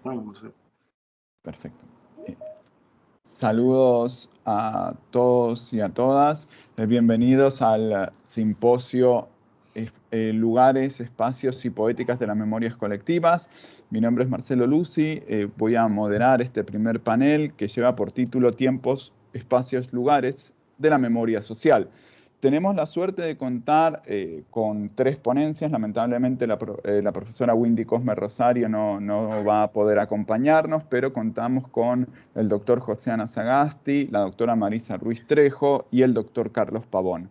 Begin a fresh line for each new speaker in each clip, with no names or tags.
Bueno, no sé.
Perfecto. Saludos a todos y a todas. Bienvenidos al simposio Lugares, Espacios y Poéticas de las Memorias Colectivas. Mi nombre es Marcelo Luzi. Voy a moderar este primer panel que lleva por título Tiempos, Espacios, Lugares de la Memoria Social. Tenemos la suerte de contar con 3 ponencias. Lamentablemente la profesora Windy Cosme Rosario no va a poder acompañarnos, pero contamos con el doctor José Ana Sagasti, la doctora Marisa Ruiz Trejo y el doctor Carlos Pavón.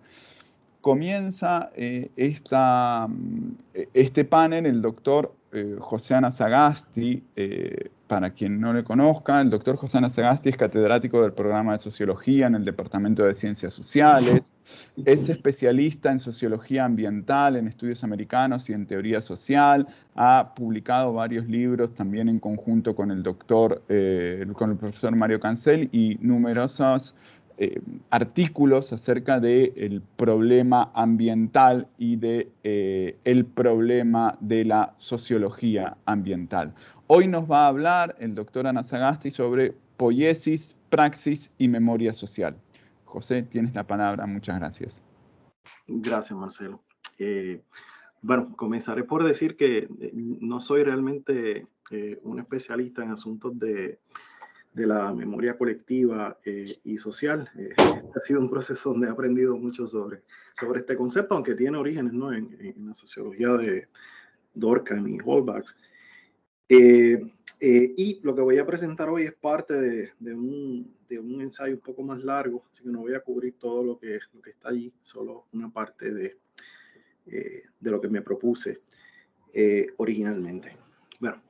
Comienza este panel el doctor José Ana Sagasti. Para quien no le conozca, el doctor José Ana Sagasti es catedrático del programa de Sociología en el Departamento de Ciencias Sociales. Es especialista en Sociología Ambiental, en Estudios Americanos y en Teoría Social. Ha publicado varios libros también en conjunto con el profesor Mario Cancel y numerosos artículos acerca del problema ambiental y del problema de la sociología ambiental. Hoy nos va a hablar el doctor Ana Sagasti sobre poiesis, praxis y memoria social. José, tienes la palabra. Muchas gracias.
Gracias, Marcelo. Bueno, comenzaré por decir que no soy realmente un especialista en asuntos de la memoria colectiva y social. Este ha sido un proceso donde he aprendido mucho sobre este concepto, aunque tiene orígenes, ¿no?, en la sociología de Durkheim y Holbach. Y lo que voy a presentar hoy es parte de un ensayo un poco más largo, así que no voy a cubrir todo lo que está allí, solo una parte de lo que me propuse originalmente. Bueno,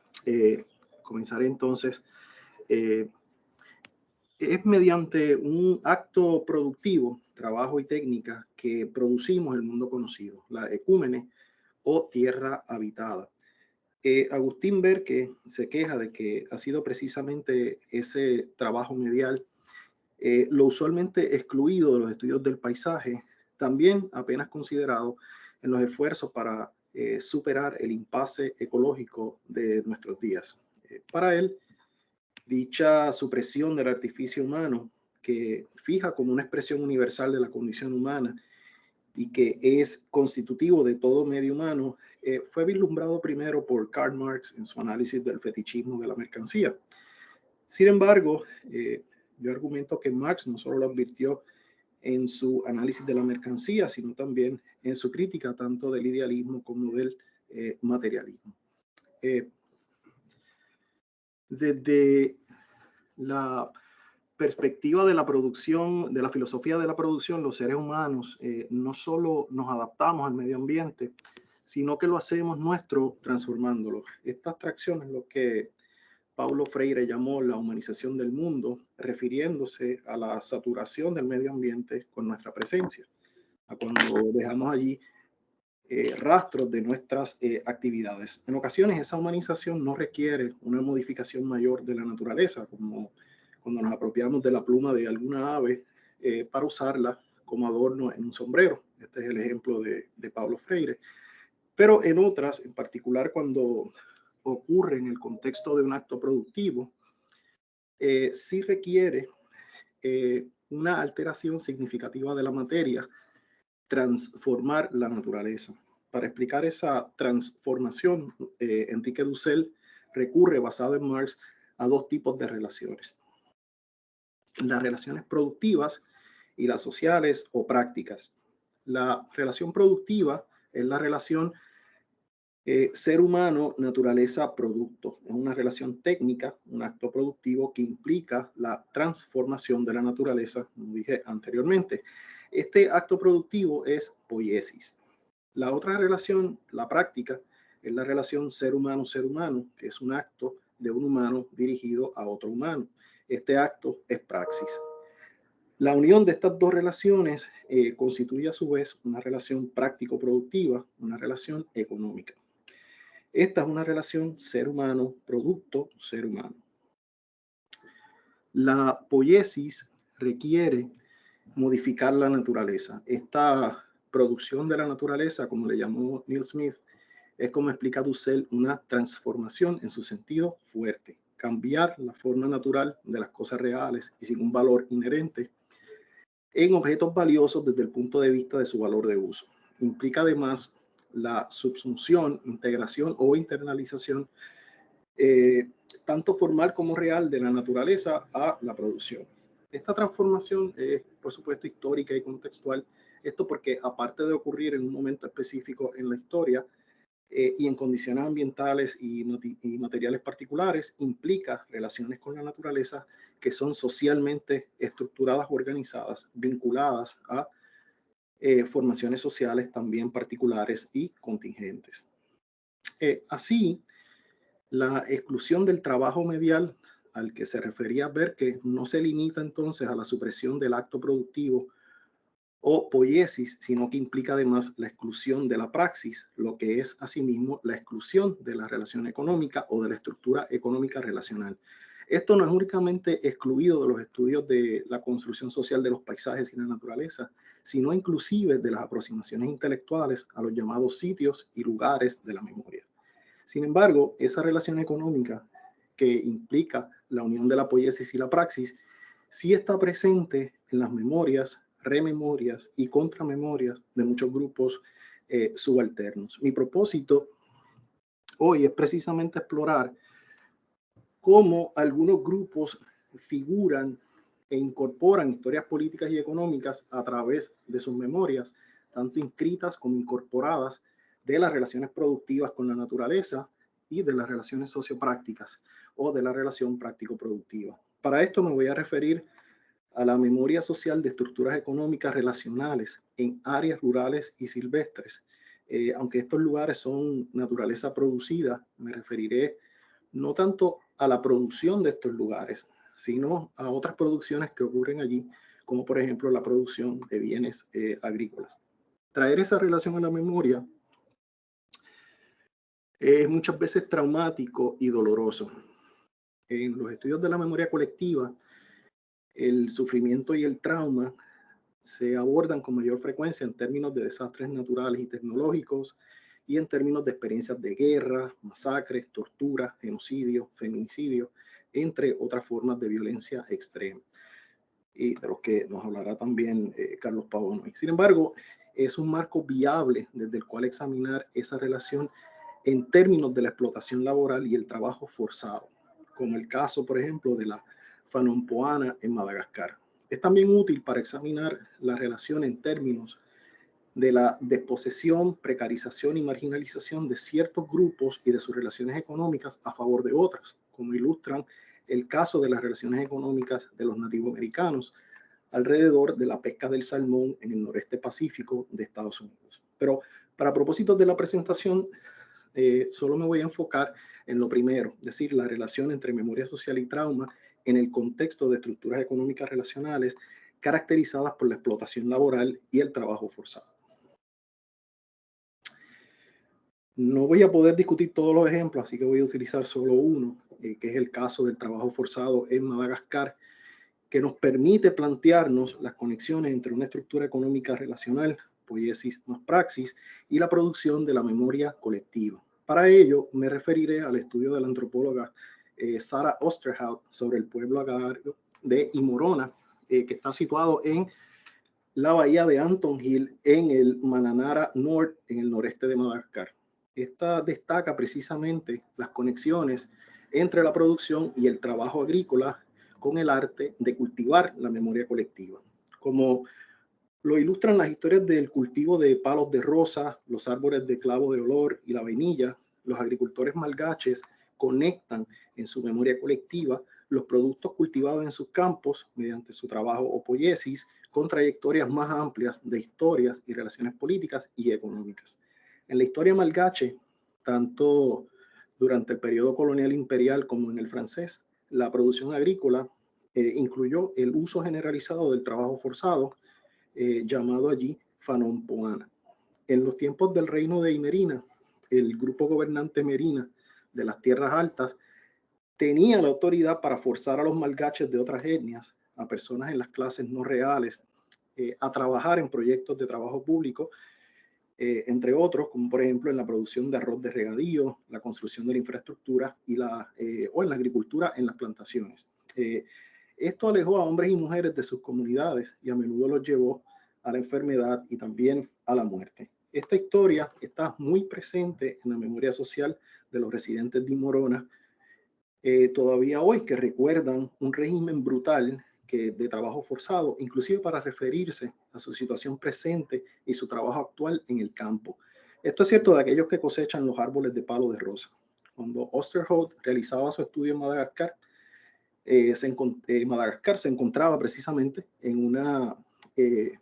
comenzaré entonces. Es mediante un acto productivo, trabajo y técnica que producimos el mundo conocido, la ecúmene o tierra habitada. Agustín Berke se queja de que ha sido precisamente ese trabajo medial lo usualmente excluido de los estudios del paisaje, también apenas considerado en los esfuerzos para superar el impasse ecológico de nuestros días. Para él, dicha supresión del artificio humano, que fija como una expresión universal de la condición humana y que es constitutivo de todo medio humano, fue vislumbrado primero por Karl Marx en su análisis del fetichismo de la mercancía. Sin embargo, yo argumento que Marx no solo lo advirtió en su análisis de la mercancía, sino también en su crítica tanto del idealismo como del materialismo. Desde la perspectiva de la producción, de la filosofía de la producción, los seres humanos no solo nos adaptamos al medio ambiente, sino que lo hacemos nuestro transformándolo. Esta abstracción es lo que Paulo Freire llamó la humanización del mundo, refiriéndose a la saturación del medio ambiente con nuestra presencia, a cuando dejamos allí rastros de nuestras actividades. En ocasiones esa humanización no requiere una modificación mayor de la naturaleza, como cuando nos apropiamos de la pluma de alguna ave para usarla como adorno en un sombrero. Este es el ejemplo de Paulo Freire. Pero en otras, en particular cuando ocurre en el contexto de un acto productivo, sí requiere una alteración significativa de la materia, transformar la naturaleza. Para explicar esa transformación, Enrique Dussel recurre, basado en Marx, a 2 tipos de relaciones: las relaciones productivas y las sociales o prácticas. La relación productiva es la relación ser humano, naturaleza, producto. Es una relación técnica, un acto productivo que implica la transformación de la naturaleza, como dije anteriormente. Este acto productivo es poiesis. La otra relación, la práctica, es la relación ser humano-ser humano, que es un acto de un humano dirigido a otro humano. Este acto es praxis. La unión de estas 2 relaciones constituye a su vez una relación práctico-productiva, una relación económica. Esta es una relación ser humano-producto, ser humano. La poiesis requiere modificar la naturaleza. Esta producción de la naturaleza, como le llamó Neil Smith, es, como explica Dussel, una transformación en su sentido fuerte, cambiar la forma natural de las cosas reales y sin un valor inherente en objetos valiosos desde el punto de vista de su valor de uso. Implica además la subsunción, integración o internalización, tanto formal como real, de la naturaleza a la producción. Esta transformación es, por supuesto, histórica y contextual. Esto porque, aparte de ocurrir en un momento específico en la historia y en condiciones ambientales y materiales particulares, implica relaciones con la naturaleza que son socialmente estructuradas o organizadas, vinculadas a formaciones sociales también particulares y contingentes. Así, la exclusión del trabajo medial al que se refería Berke no se limita entonces a la supresión del acto productivo o poiesis, sino que implica además la exclusión de la praxis, lo que es asimismo la exclusión de la relación económica o de la estructura económica relacional. Esto no es únicamente excluido de los estudios de la construcción social de los paisajes y la naturaleza, sino inclusive de las aproximaciones intelectuales a los llamados sitios y lugares de la memoria. Sin embargo, esa relación económica que implica la unión de la poiesis y la praxis sí está presente en las memorias, rememorias y contramemorias de muchos grupos subalternos. Mi propósito hoy es precisamente explorar cómo algunos grupos figuran e incorporan historias políticas y económicas a través de sus memorias, tanto inscritas como incorporadas, de las relaciones productivas con la naturaleza y de las relaciones socioprácticas o de la relación práctico-productiva. Para esto me voy a referir a la memoria social de estructuras económicas relacionales en áreas rurales y silvestres. Aunque estos lugares son naturaleza producida, me referiré no tanto a la producción de estos lugares, sino a otras producciones que ocurren allí, como por ejemplo la producción de bienes agrícolas. Traer esa relación a la memoria es muchas veces traumático y doloroso. En los estudios de la memoria colectiva, el sufrimiento y el trauma se abordan con mayor frecuencia en términos de desastres naturales y tecnológicos y en términos de experiencias de guerra, masacres, tortura, genocidio, feminicidio, entre otras formas de violencia extrema, y de los que nos hablará también Carlos Pavón. Sin embargo, es un marco viable desde el cual examinar esa relación en términos de la explotación laboral y el trabajo forzado, como el caso, por ejemplo, de la Fanompoana en Madagascar. Es también útil para examinar la relación en términos de la desposesión, precarización y marginalización de ciertos grupos y de sus relaciones económicas a favor de otras, como ilustran el caso de las relaciones económicas de los nativoamericanos alrededor de la pesca del salmón en el noreste pacífico de Estados Unidos. Pero para propósitos de la presentación, solo me voy a enfocar en lo primero, es decir, la relación entre memoria social y trauma en el contexto de estructuras económicas relacionales caracterizadas por la explotación laboral y el trabajo forzado. No voy a poder discutir todos los ejemplos, así que voy a utilizar solo uno, que es el caso del trabajo forzado en Madagascar, que nos permite plantearnos las conexiones entre una estructura económica relacional, poiesis más praxis, y la producción de la memoria colectiva. Para ello, me referiré al estudio de la antropóloga Sarah Osterhout sobre el pueblo agrario de Imorona, que está situado en la bahía de Anton Hill, en el Mananara North, en el noreste de Madagascar. Esta destaca precisamente las conexiones entre la producción y el trabajo agrícola con el arte de cultivar la memoria colectiva. Como lo ilustran las historias del cultivo de palos de rosa, los árboles de clavo de olor y la vainilla, los agricultores malgaches conectan en su memoria colectiva los productos cultivados en sus campos mediante su trabajo o poiesis con trayectorias más amplias de historias y relaciones políticas y económicas. En la historia malgache, tanto durante el periodo colonial imperial como en el francés, la producción agrícola incluyó el uso generalizado del trabajo forzado, llamado allí Fanompoana. En los tiempos del reino de Imerina, el grupo gobernante Merina de las tierras altas tenía la autoridad para forzar a los malgaches de otras etnias, a personas en las clases no reales, a trabajar en proyectos de trabajo público entre otros, como por ejemplo en la producción de arroz de regadío, la construcción de la infraestructura o en la agricultura en las plantaciones. Esto alejó a hombres y mujeres de sus comunidades y a menudo los llevó a la enfermedad y también a la muerte. Esta historia está muy presente en la memoria social de los residentes de Morona todavía hoy, que recuerdan un régimen brutal de trabajo forzado, inclusive para referirse a su situación presente y su trabajo actual en el campo. Esto es cierto de aquellos que cosechan los árboles de palo de rosa. Cuando Oosterhout realizaba su estudio en Madagascar, Madagascar se encontraba precisamente en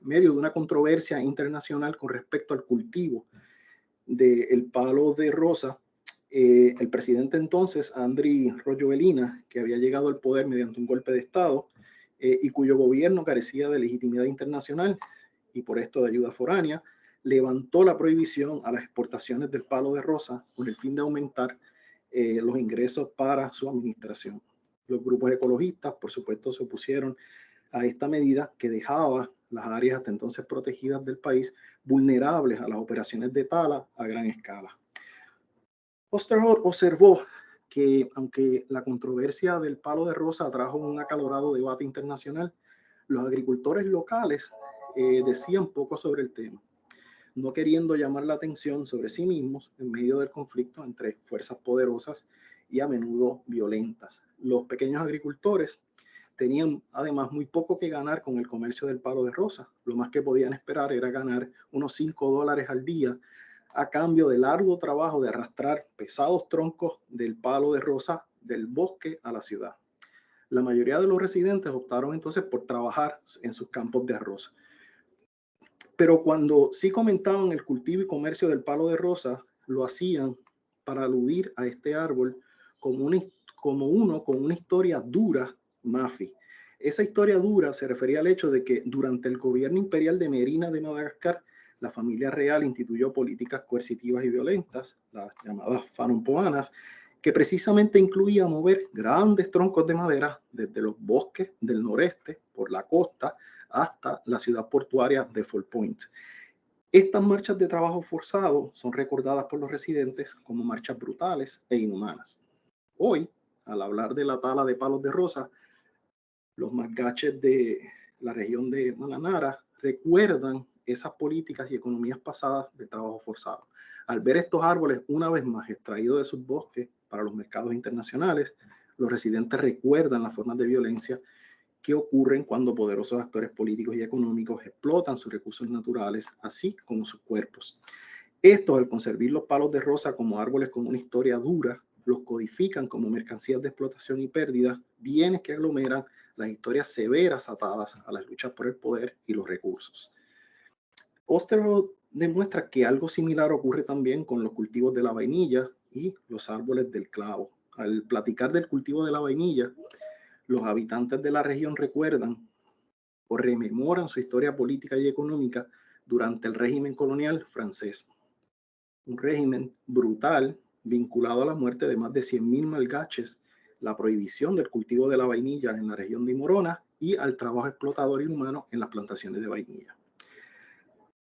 medio de una controversia internacional con respecto al cultivo del palo de rosa. El presidente entonces, Andry Rajoelina, que había llegado al poder mediante un golpe de Estado y cuyo gobierno carecía de legitimidad internacional y por esto de ayuda foránea, levantó la prohibición a las exportaciones del palo de rosa con el fin de aumentar los ingresos para su administración. Los grupos ecologistas, por supuesto, se opusieron a esta medida que dejaba las áreas hasta entonces protegidas del país vulnerables a las operaciones de tala a gran escala. Oosterhout observó que aunque la controversia del palo de rosa trajo un acalorado debate internacional, los agricultores locales decían poco sobre el tema, no queriendo llamar la atención sobre sí mismos en medio del conflicto entre fuerzas poderosas y a menudo violentas. Los pequeños agricultores tenían además muy poco que ganar con el comercio del palo de rosa. Lo más que podían esperar era ganar unos $5 al día a cambio del arduo trabajo de arrastrar pesados troncos del palo de rosa del bosque a la ciudad. La mayoría de los residentes optaron entonces por trabajar en sus campos de arroz. Pero cuando sí comentaban el cultivo y comercio del palo de rosa, lo hacían para aludir a este árbol como uno con una historia dura, Mafi. Esa historia dura se refería al hecho de que durante el gobierno imperial de Merina de Madagascar, la familia real instituyó políticas coercitivas y violentas, las llamadas fanompoanas, que precisamente incluía mover grandes troncos de madera desde los bosques del noreste por la costa hasta la ciudad portuaria de Fall Point. Estas marchas de trabajo forzado son recordadas por los residentes como marchas brutales e inhumanas. Hoy, al hablar de la tala de palos de rosa, los malgaches de la región de Mananara recuerdan esas políticas y economías pasadas de trabajo forzado. Al ver estos árboles una vez más extraídos de sus bosques para los mercados internacionales, los residentes recuerdan las formas de violencia que ocurren cuando poderosos actores políticos y económicos explotan sus recursos naturales, así como sus cuerpos. Estos, al concebir los palos de rosa como árboles con una historia dura, los codifican como mercancías de explotación y pérdida, bienes que aglomeran las historias severas atadas a las luchas por el poder y los recursos. Oosterhout demuestra que algo similar ocurre también con los cultivos de la vainilla y los árboles del clavo. Al platicar del cultivo de la vainilla, los habitantes de la región recuerdan o rememoran su historia política y económica durante el régimen colonial francés. Un régimen brutal vinculado a la muerte de más de 100.000 malgaches, la prohibición del cultivo de la vainilla en la región de Morona y al trabajo explotador inhumano en las plantaciones de vainilla.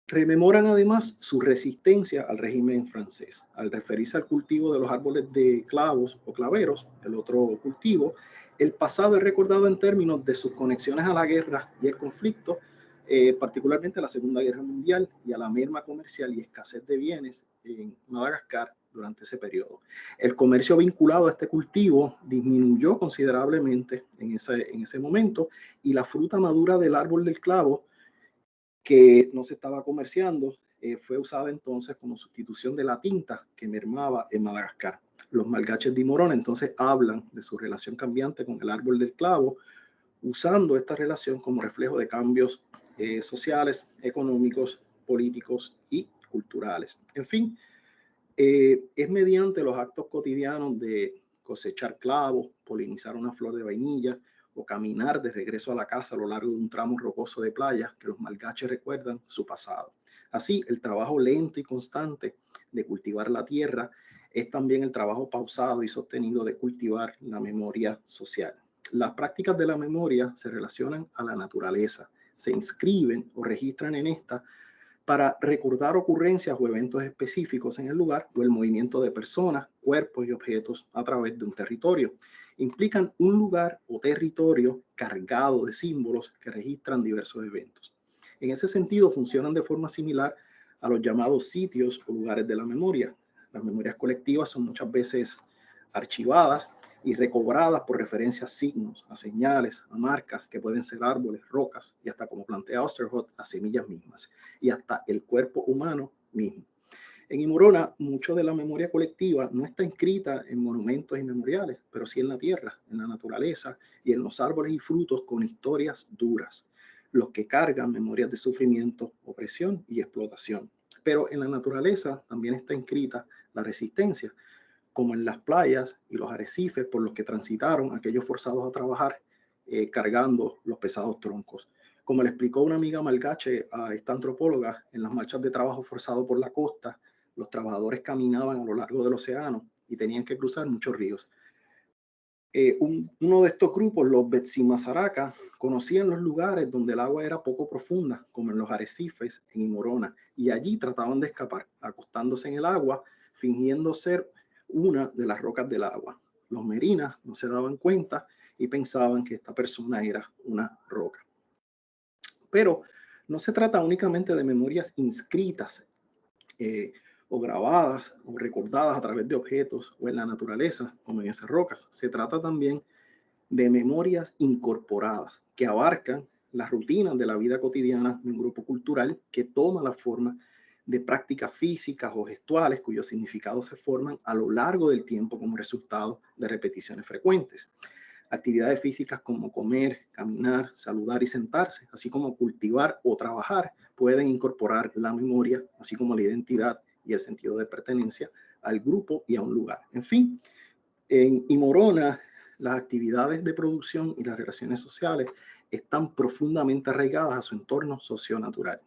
Rememoran además su resistencia al régimen francés. Al referirse al cultivo de los árboles de clavos o claveros, el otro cultivo, el pasado es recordado en términos de sus conexiones a la guerra y el conflicto, particularmente a la Segunda Guerra Mundial y a la merma comercial y escasez de bienes en Madagascar durante ese periodo. El comercio vinculado a este cultivo disminuyó considerablemente en ese momento y la fruta madura del árbol del clavo que no se estaba comerciando, fue usada entonces como sustitución de la tinta que mermaba en Madagascar. Los malgaches de Morona entonces hablan de su relación cambiante con el árbol del clavo, usando esta relación como reflejo de cambios sociales, económicos, políticos y culturales. En fin, es mediante los actos cotidianos de cosechar clavos, polinizar una flor de vainilla, o caminar de regreso a la casa a lo largo de un tramo rocoso de playa que los malgaches recuerdan su pasado. Así, el trabajo lento y constante de cultivar la tierra es también el trabajo pausado y sostenido de cultivar la memoria social. Las prácticas de la memoria se relacionan a la naturaleza, se inscriben o registran en esta para recordar ocurrencias o eventos específicos en el lugar o el movimiento de personas, cuerpos y objetos a través de un territorio. Implican un lugar o territorio cargado de símbolos que registran diversos eventos. En ese sentido, funcionan de forma similar a los llamados sitios o lugares de la memoria. Las memorias colectivas son muchas veces archivadas y recobradas por referencia a signos, a señales, a marcas que pueden ser árboles, rocas y hasta, como plantea Osterhout, a semillas mismas y hasta el cuerpo humano mismo. En Imorona, mucho de la memoria colectiva no está inscrita en monumentos y memoriales, pero sí en la tierra, en la naturaleza y en los árboles y frutos con historias duras, los que cargan memorias de sufrimiento, opresión y explotación. Pero en la naturaleza también está inscrita la resistencia, como en las playas y los arrecifes por los que transitaron aquellos forzados a trabajar cargando los pesados troncos. Como le explicó una amiga malgache a esta antropóloga, en las marchas de trabajo forzado por la costa, los trabajadores caminaban a lo largo del océano y tenían que cruzar muchos ríos. Uno de estos grupos, los Betsimasaraka, conocían los lugares donde el agua era poco profunda, como en los arrecifes en Imorona, y allí trataban de escapar, acostándose en el agua, fingiendo ser una de las rocas del agua. Los merinas no se daban cuenta y pensaban que esta persona era una roca. Pero no se trata únicamente de memorias inscritas o grabadas o recordadas a través de objetos o en la naturaleza, como en esas rocas. Se trata también de memorias incorporadas que abarcan las rutinas de la vida cotidiana de un grupo cultural que toma la forma de prácticas físicas o gestuales cuyos significados se forman a lo largo del tiempo como resultado de repeticiones frecuentes. Actividades físicas como comer, caminar, saludar y sentarse, así como cultivar o trabajar, pueden incorporar la memoria, así como la identidad y el sentido de pertenencia al grupo y a un lugar. En fin, en Imorona, las actividades de producción y las relaciones sociales están profundamente arraigadas a su entorno socionatural.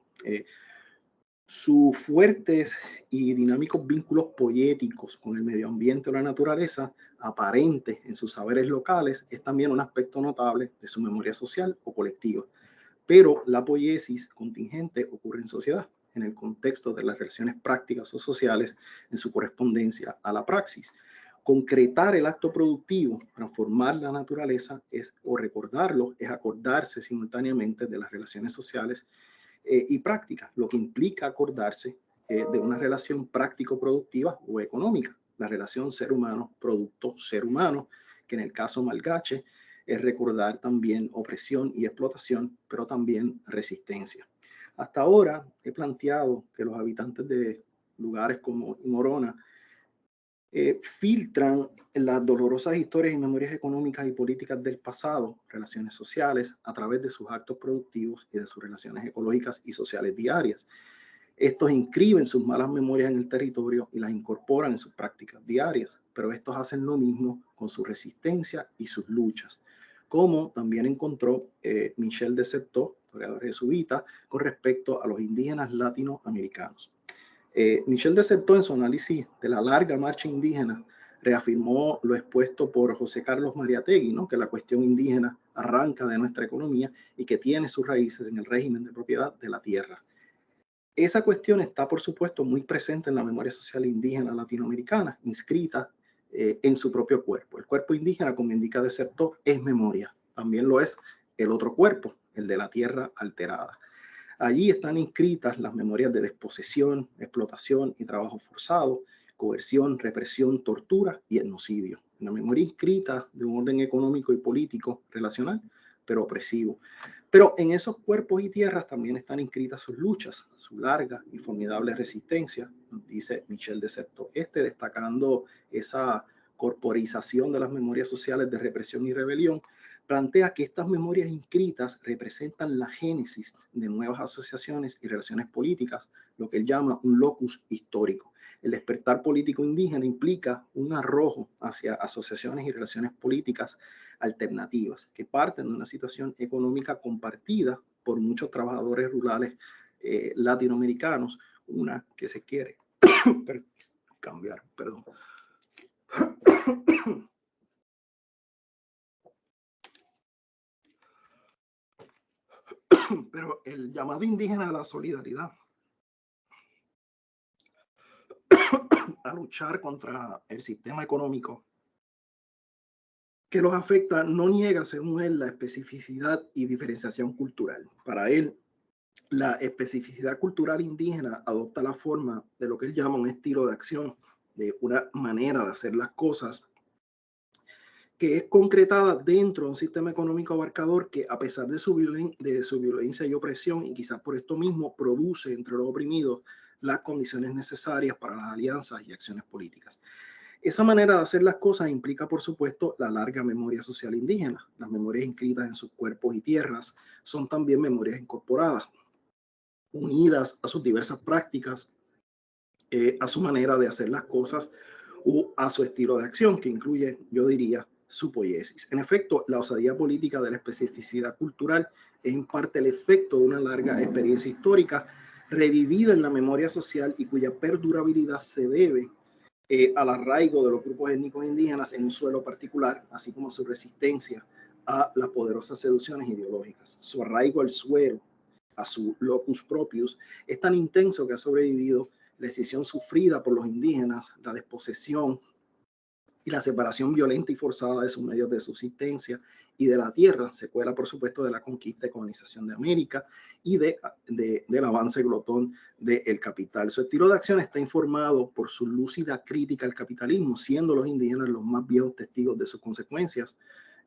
Sus fuertes y dinámicos vínculos poéticos con el medio ambiente o la naturaleza, aparentes en sus saberes locales, es también un aspecto notable de su memoria social o colectiva. Pero la poiesis contingente ocurre en sociedad, en el contexto de las relaciones prácticas o sociales, en su correspondencia a la praxis. Concretar el acto productivo, transformar la naturaleza o recordarlo, es acordarse simultáneamente de las relaciones sociales y prácticas, lo que implica acordarse de una relación práctico-productiva o económica, la relación ser humano-producto-ser humano, que en el caso malgache es recordar también opresión y explotación, pero también resistencia. Hasta ahora he planteado que los habitantes de lugares como Imorona filtran las dolorosas historias y memorias económicas y políticas del pasado, relaciones sociales, a través de sus actos productivos y de sus relaciones ecológicas y sociales diarias. Estos inscriben sus malas memorias en el territorio y las incorporan en sus prácticas diarias, pero estos hacen lo mismo con su resistencia y sus luchas, como también encontró Michel de Certeau, historiador jesuita, con respecto a los indígenas latinoamericanos. Michel de Certeau, en su análisis de la larga marcha indígena, reafirmó lo expuesto por José Carlos Mariátegui, ¿no? Que la cuestión indígena arranca de nuestra economía y que tiene sus raíces en el régimen de propiedad de la tierra. Esa cuestión está, por supuesto, muy presente en la memoria social indígena latinoamericana, inscrita en su propio cuerpo. El cuerpo indígena, como indica de Certeau, es memoria. También lo es el otro cuerpo, el de la tierra alterada. Allí están inscritas las memorias de desposesión, explotación y trabajo forzado, coerción, represión, tortura y etnocidio. Una memoria inscrita de un orden económico y político relacional, pero opresivo. Pero en esos cuerpos y tierras también están inscritas sus luchas, su larga y formidable resistencia, nos dice Michel de Certeau, destacando esa corporización de las memorias sociales de represión y rebelión, plantea que estas memorias inscritas representan la génesis de nuevas asociaciones y relaciones políticas, lo que él llama un locus histórico. El despertar político indígena implica un arrojo hacia asociaciones y relaciones políticas alternativas que parten de una situación económica compartida por muchos trabajadores rurales latinoamericanos, una que se quiere cambiar, perdón. Pero el llamado indígena a la solidaridad a luchar contra el sistema económico que los afecta, no niega, según él, la especificidad y diferenciación cultural. Para él, la especificidad cultural indígena adopta la forma de lo que él llama un estilo de acción, de una manera de hacer las cosas que es concretada dentro de un sistema económico abarcador que, a pesar de su violencia y opresión, y quizás por esto mismo, produce entre los oprimidos las condiciones necesarias para las alianzas y acciones políticas. Esa manera de hacer las cosas implica, por supuesto, la larga memoria social indígena. Las memorias inscritas en sus cuerpos y tierras son también memorias incorporadas, unidas a sus diversas prácticas, a su manera de hacer las cosas o a su estilo de acción, que incluye, yo diría, su poiesis. En efecto, la osadía política de la especificidad cultural es en parte el efecto de una larga experiencia histórica revivida en la memoria social y cuya perdurabilidad se debe al arraigo de los grupos étnicos indígenas en un suelo particular, así como su resistencia a las poderosas seducciones ideológicas. Su arraigo al suelo, a su locus propius, es tan intenso que ha sobrevivido la escisión sufrida por los indígenas, la desposesión y la separación violenta y forzada de sus medios de subsistencia y de la tierra, secuela por supuesto de la conquista y colonización de América y del avance glotón del capital. Su estilo de acción está informado por su lúcida crítica al capitalismo, siendo los indígenas los más viejos testigos de sus consecuencias,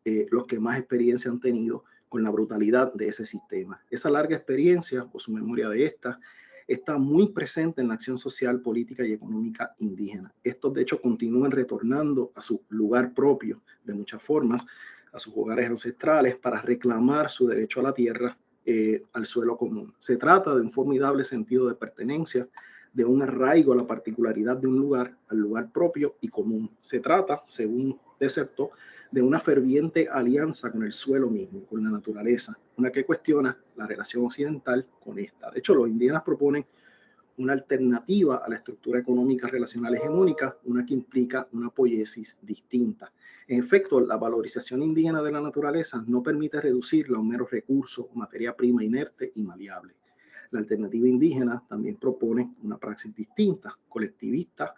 los que más experiencia han tenido con la brutalidad de ese sistema. Esa larga experiencia, o su memoria de esta, está muy presente en la acción social, política y económica indígena. Estos, de hecho, continúan retornando a su lugar propio de muchas formas, a sus hogares ancestrales, para reclamar su derecho a la tierra, al suelo común. Se trata de un formidable sentido de pertenencia, de un arraigo a la particularidad de un lugar, al lugar propio y común. Se trata, según De Certeau, de una ferviente alianza con el suelo mismo, con la naturaleza, una que cuestiona la relación occidental con esta. De hecho, los indígenas proponen una alternativa a la estructura económica relacional hegemónica, una que implica una poiesis distinta. En efecto, la valorización indígena de la naturaleza no permite reducirla a un mero recurso o materia prima inerte y maleable. La alternativa indígena también propone una praxis distinta, colectivista,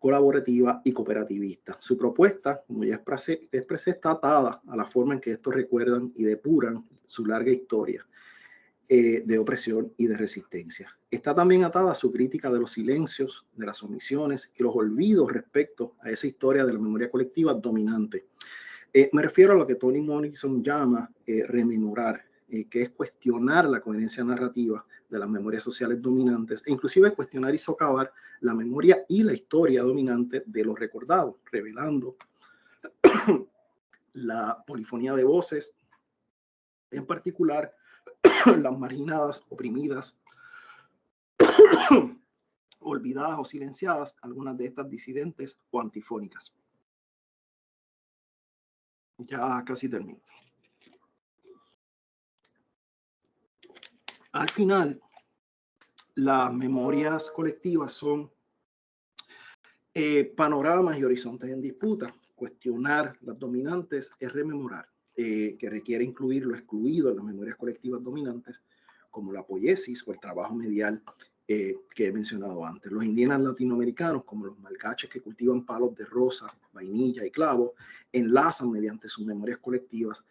colaborativa y cooperativista. Su propuesta, como ya expresé, está atada a la forma en que estos recuerdan y depuran su larga historia de opresión y de resistencia. Está también atada a su crítica de los silencios, de las omisiones y los olvidos respecto a esa historia de la memoria colectiva dominante. Me refiero a lo que Toni Morrison llama rememorar, que es cuestionar la coherencia narrativa de las memorias sociales dominantes e inclusive cuestionar y socavar la memoria y la historia dominante de los recordados, revelando la polifonía de voces, en particular las marginadas, oprimidas, olvidadas o silenciadas, algunas de estas disidentes o antifónicas. Ya casi termino. Al final, las memorias colectivas son panoramas y horizontes en disputa. Cuestionar las dominantes es rememorar, que requiere incluir lo excluido en las memorias colectivas dominantes, como la poiesis o el trabajo medial que he mencionado antes. Los indígenas latinoamericanos, como los malgaches que cultivan palos de rosa, vainilla y clavo, enlazan mediante sus memorias colectivas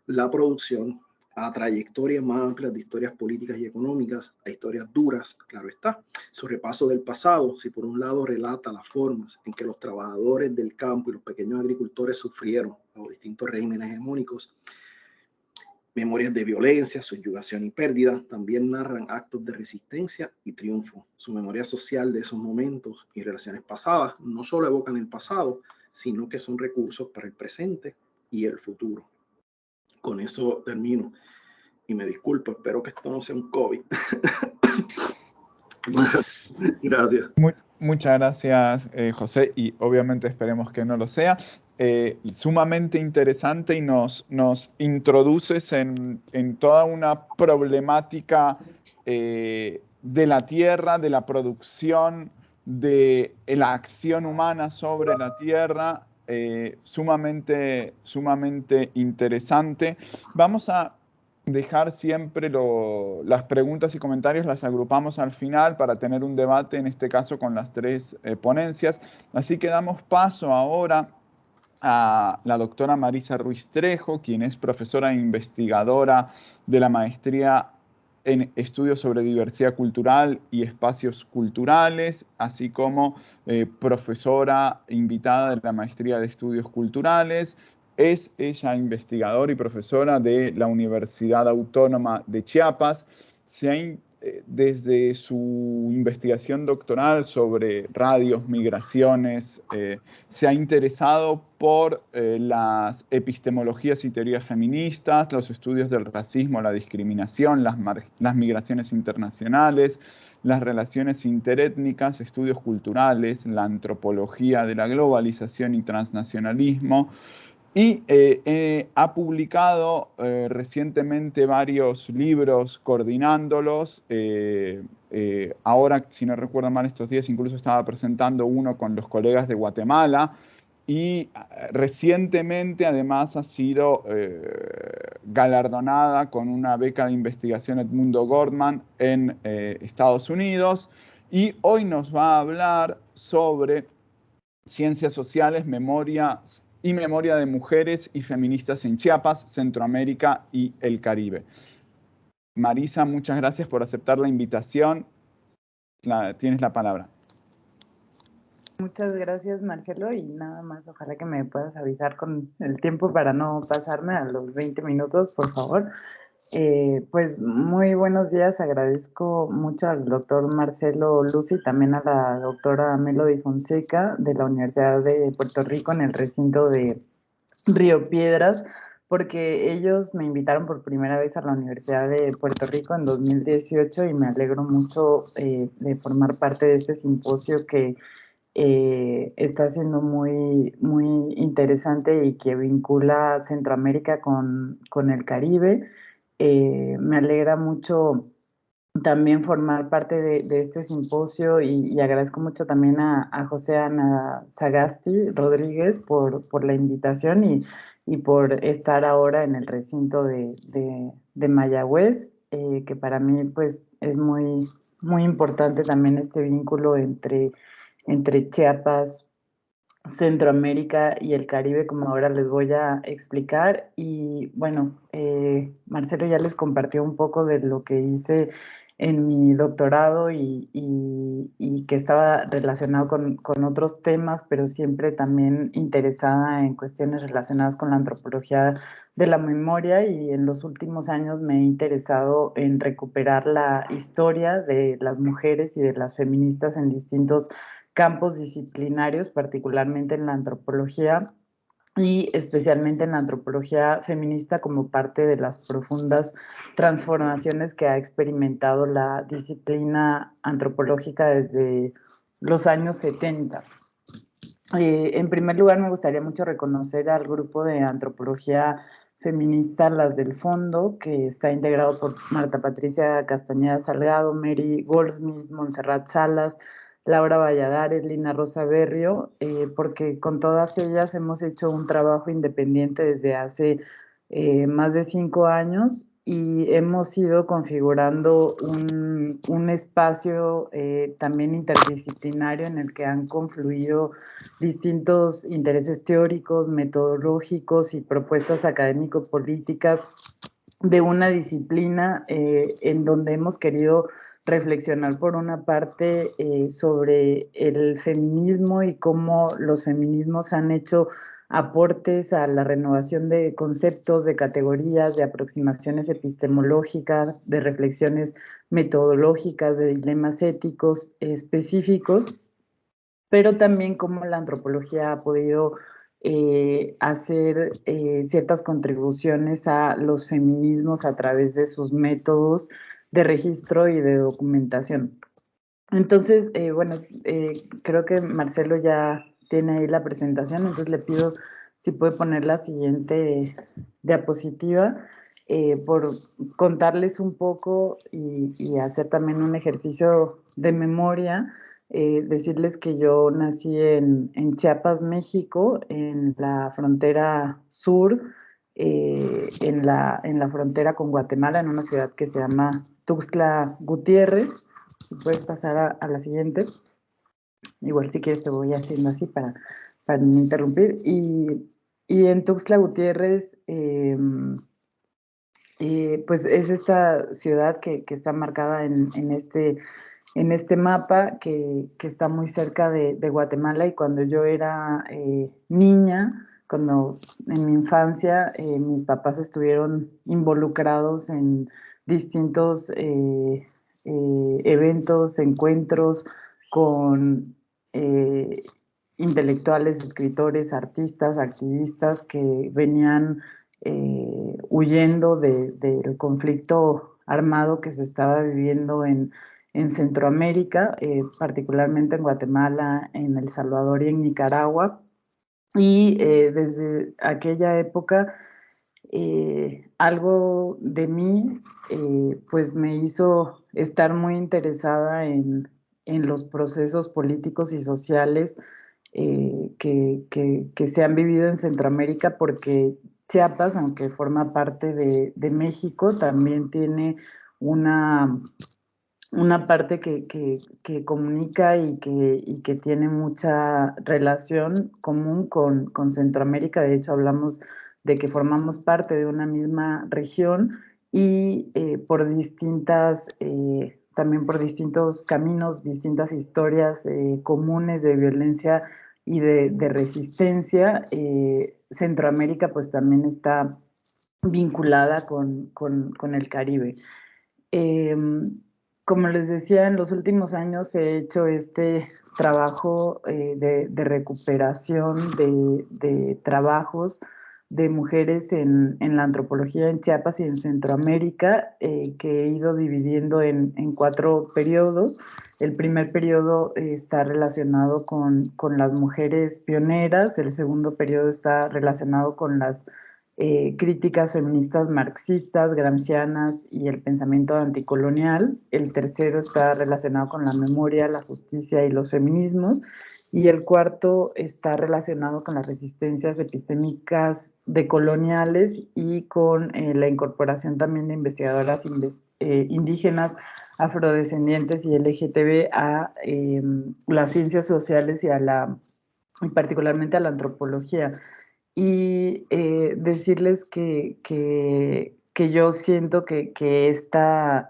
la producción a trayectorias más amplias de historias políticas y económicas, a historias duras, claro está. Su repaso del pasado, si por un lado relata las formas en que los trabajadores del campo y los pequeños agricultores sufrieron bajo distintos regímenes hegemónicos, memorias de violencia, subyugación y pérdida, también narran actos de resistencia y triunfo. Su memoria social de esos momentos y relaciones pasadas no solo evocan el pasado, sino que son recursos para el presente y el futuro. Con eso termino y me disculpo, espero que esto no sea un COVID. Gracias.
Muchas gracias, José, y obviamente esperemos que no lo sea. Sumamente interesante y nos introduces en toda una problemática de la tierra, de la producción, de la acción humana sobre la tierra, sumamente interesante. Vamos a dejar siempre las preguntas y comentarios, las agrupamos al final para tener un debate, en este caso con las tres ponencias. Así que damos paso ahora a la doctora Marisa Ruiz Trejo, quien es profesora e investigadora de la maestría en estudios sobre diversidad cultural y espacios culturales, así como profesora invitada de la maestría de estudios culturales. Es ella investigadora y profesora de la Universidad Autónoma de Chiapas. Desde su investigación doctoral sobre radios, migraciones, se ha interesado por las epistemologías y teorías feministas, los estudios del racismo, la discriminación, las migraciones internacionales, las relaciones interétnicas, estudios culturales, la antropología de la globalización y transnacionalismo. Y ha publicado recientemente varios libros coordinándolos. Ahora, si no recuerdo mal, estos días incluso estaba presentando uno con los colegas de Guatemala. Y recientemente además ha sido galardonada con una beca de investigación Edmundo Gortman en Estados Unidos. Y hoy nos va a hablar sobre ciencias sociales, memoria de mujeres y feministas en Chiapas, Centroamérica y el Caribe. Marisa, muchas gracias por aceptar la invitación. Tienes la palabra.
Muchas gracias, Marcelo, y nada más, ojalá que me puedas avisar con el tiempo para no pasarme a los 20 minutos, por favor. Pues muy buenos días, agradezco mucho al doctor Marcelo Lucy y también a la doctora Melody Fonseca de la Universidad de Puerto Rico en el recinto de Río Piedras, porque ellos me invitaron por primera vez a la Universidad de Puerto Rico en 2018 y me alegro mucho de formar parte de este simposio que está siendo muy, muy interesante y que vincula Centroamérica con el Caribe. Me alegra mucho también formar parte de este simposio y agradezco mucho también a José Ana Sagasti Rodríguez por la invitación y por estar ahora en el recinto de Mayagüez, que para mí pues es muy, muy importante también este vínculo entre Chiapas, Centroamérica y el Caribe, como ahora les voy a explicar. Y bueno, Marcelo ya les compartió un poco de lo que hice en mi doctorado y que estaba relacionado con otros temas, pero siempre también interesada en cuestiones relacionadas con la antropología de la memoria, y en los últimos años me he interesado en recuperar la historia de las mujeres y de las feministas en distintos campos disciplinarios, particularmente en la antropología y especialmente en la antropología feminista, como parte de las profundas transformaciones que ha experimentado la disciplina antropológica desde los años 70. En primer lugar, me gustaría mucho reconocer al grupo de antropología feminista Las del Fondo, que está integrado por Marta Patricia Castañeda Salgado, Mary Goldsmith, Montserrat Salas, Laura Valladares, Lina Rosa Berrio, porque con todas ellas hemos hecho un trabajo independiente desde hace más de 5 años y hemos ido configurando un espacio también interdisciplinario en el que han confluido distintos intereses teóricos, metodológicos y propuestas académico-políticas de una disciplina en donde hemos querido reflexionar por una parte sobre el feminismo y cómo los feminismos han hecho aportes a la renovación de conceptos, de categorías, de aproximaciones epistemológicas, de reflexiones metodológicas, de dilemas éticos específicos, pero también cómo la antropología ha podido hacer ciertas contribuciones a los feminismos a través de sus métodos de registro y de documentación. Entonces, bueno, creo que Marcelo ya tiene ahí la presentación, entonces le pido si puede poner la siguiente diapositiva por contarles un poco y hacer también un ejercicio de memoria. Decirles que yo nací en Chiapas, México, en la frontera sur en la frontera con Guatemala, en una ciudad que se llama Tuxtla Gutiérrez. Si puedes pasar a la siguiente. Igual si quieres te voy haciendo así para no interrumpir. Y en Tuxtla Gutiérrez, pues es esta ciudad que está marcada en este mapa que está muy cerca de Guatemala, y cuando yo era niña, cuando en mi infancia mis papás estuvieron involucrados en distintos eventos, encuentros con intelectuales, escritores, artistas, activistas que venían huyendo del conflicto armado que se estaba viviendo en Centroamérica, particularmente en Guatemala, en El Salvador y en Nicaragua. Y desde aquella época, algo de mí pues me hizo estar muy interesada en los procesos políticos y sociales que se han vivido en Centroamérica, porque Chiapas, aunque forma parte de México, también tiene una parte que comunica y que tiene mucha relación común con Centroamérica. De hecho, hablamos de que formamos parte de una misma región, y también por distintos caminos, distintas historias comunes de violencia y de resistencia. Centroamérica pues también está vinculada con el Caribe. Como les decía, en los últimos años he hecho este trabajo de recuperación de trabajos de mujeres en la antropología en Chiapas y en Centroamérica, que he ido dividiendo en 4 periodos. El primer periodo está relacionado con las mujeres pioneras, el segundo periodo está relacionado con las críticas feministas marxistas, gramscianas y el pensamiento anticolonial. El tercero está relacionado con la memoria, la justicia y los feminismos. Y el cuarto está relacionado con las resistencias epistémicas decoloniales y con la incorporación también de investigadoras indígenas, afrodescendientes y LGTB a las ciencias sociales y particularmente a la antropología. Y decirles que yo siento que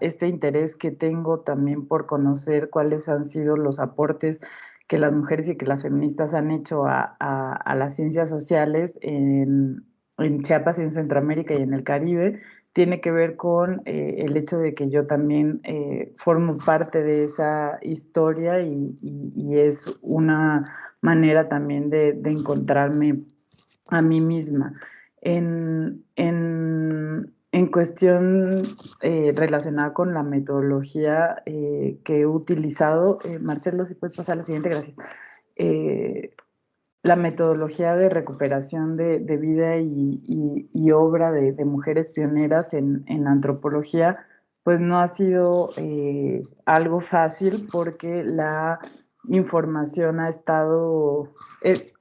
este interés que tengo también por conocer cuáles han sido los aportes que las mujeres y que las feministas han hecho a las ciencias sociales en Chiapas y en Centroamérica y en el Caribe, tiene que ver con el hecho de que yo también formo parte de esa historia, y es una manera también de encontrarme a mí misma. En cuestión relacionada con la metodología que he utilizado, Marcelo, si puedes pasar a la siguiente, gracias. La metodología de recuperación de vida y obra de mujeres pioneras en antropología, pues no ha sido algo fácil, porque la información ha estado,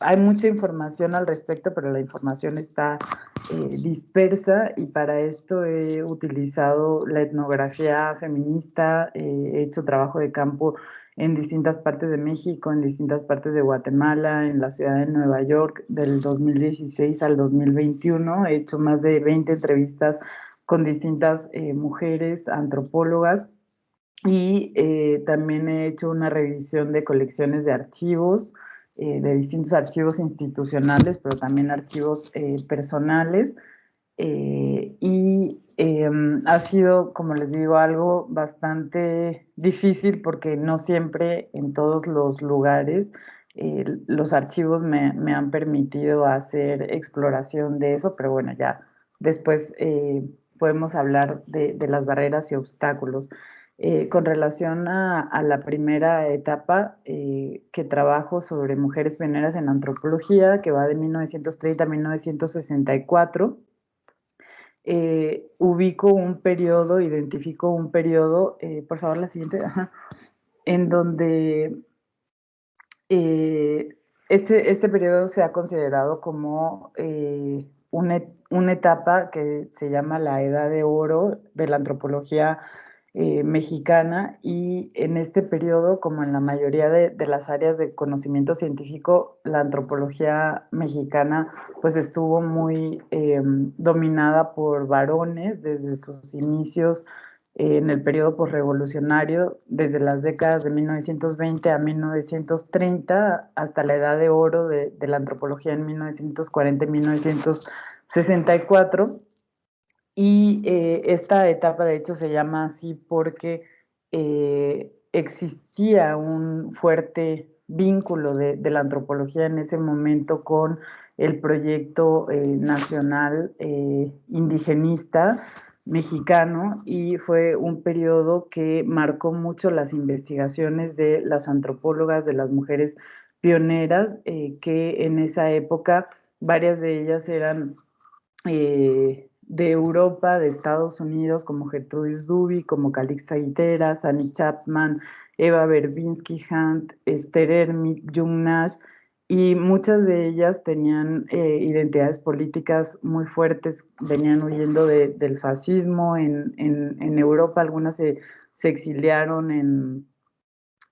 hay mucha información al respecto, pero la información está dispersa, y para esto he utilizado la etnografía feminista, he hecho trabajo de campo en distintas partes de México, en distintas partes de Guatemala, en la ciudad de Nueva York, del 2016 al 2021. He hecho más de 20 entrevistas con distintas mujeres antropólogas, y también he hecho una revisión de colecciones de archivos, de distintos archivos institucionales, pero también archivos personales. Ha sido, como les digo, algo bastante difícil, porque no siempre en todos los lugares los archivos me han permitido hacer exploración de eso, pero bueno, ya después podemos hablar de las barreras y obstáculos. Con relación a la primera etapa que trabajo sobre mujeres pioneras en antropología, que va de 1930 a 1964, identifico un periodo, por favor la siguiente, en donde este periodo se ha considerado como una etapa que se llama la Edad de Oro de la antropología mexicana, y en este periodo, como en la mayoría de las áreas de conocimiento científico, la antropología mexicana pues estuvo muy dominada por varones desde sus inicios en el periodo posrevolucionario, desde las décadas de 1920 a 1930, hasta la Edad de Oro de la antropología en 1940 y 1964. Y esta etapa de hecho se llama así porque existía un fuerte vínculo de la antropología en ese momento con el proyecto nacional indigenista mexicano, y fue un periodo que marcó mucho las investigaciones de las antropólogas, de las mujeres pioneras, que en esa época varias de ellas eran de Europa, de Estados Unidos, como Gertrudis Duby, como Calixta Guiteras, Annie Chapman, Eva Verbinski Hunt, Esther Ermit, Jung Nash, y muchas de ellas tenían identidades políticas muy fuertes, venían huyendo del fascismo en Europa, algunas se exiliaron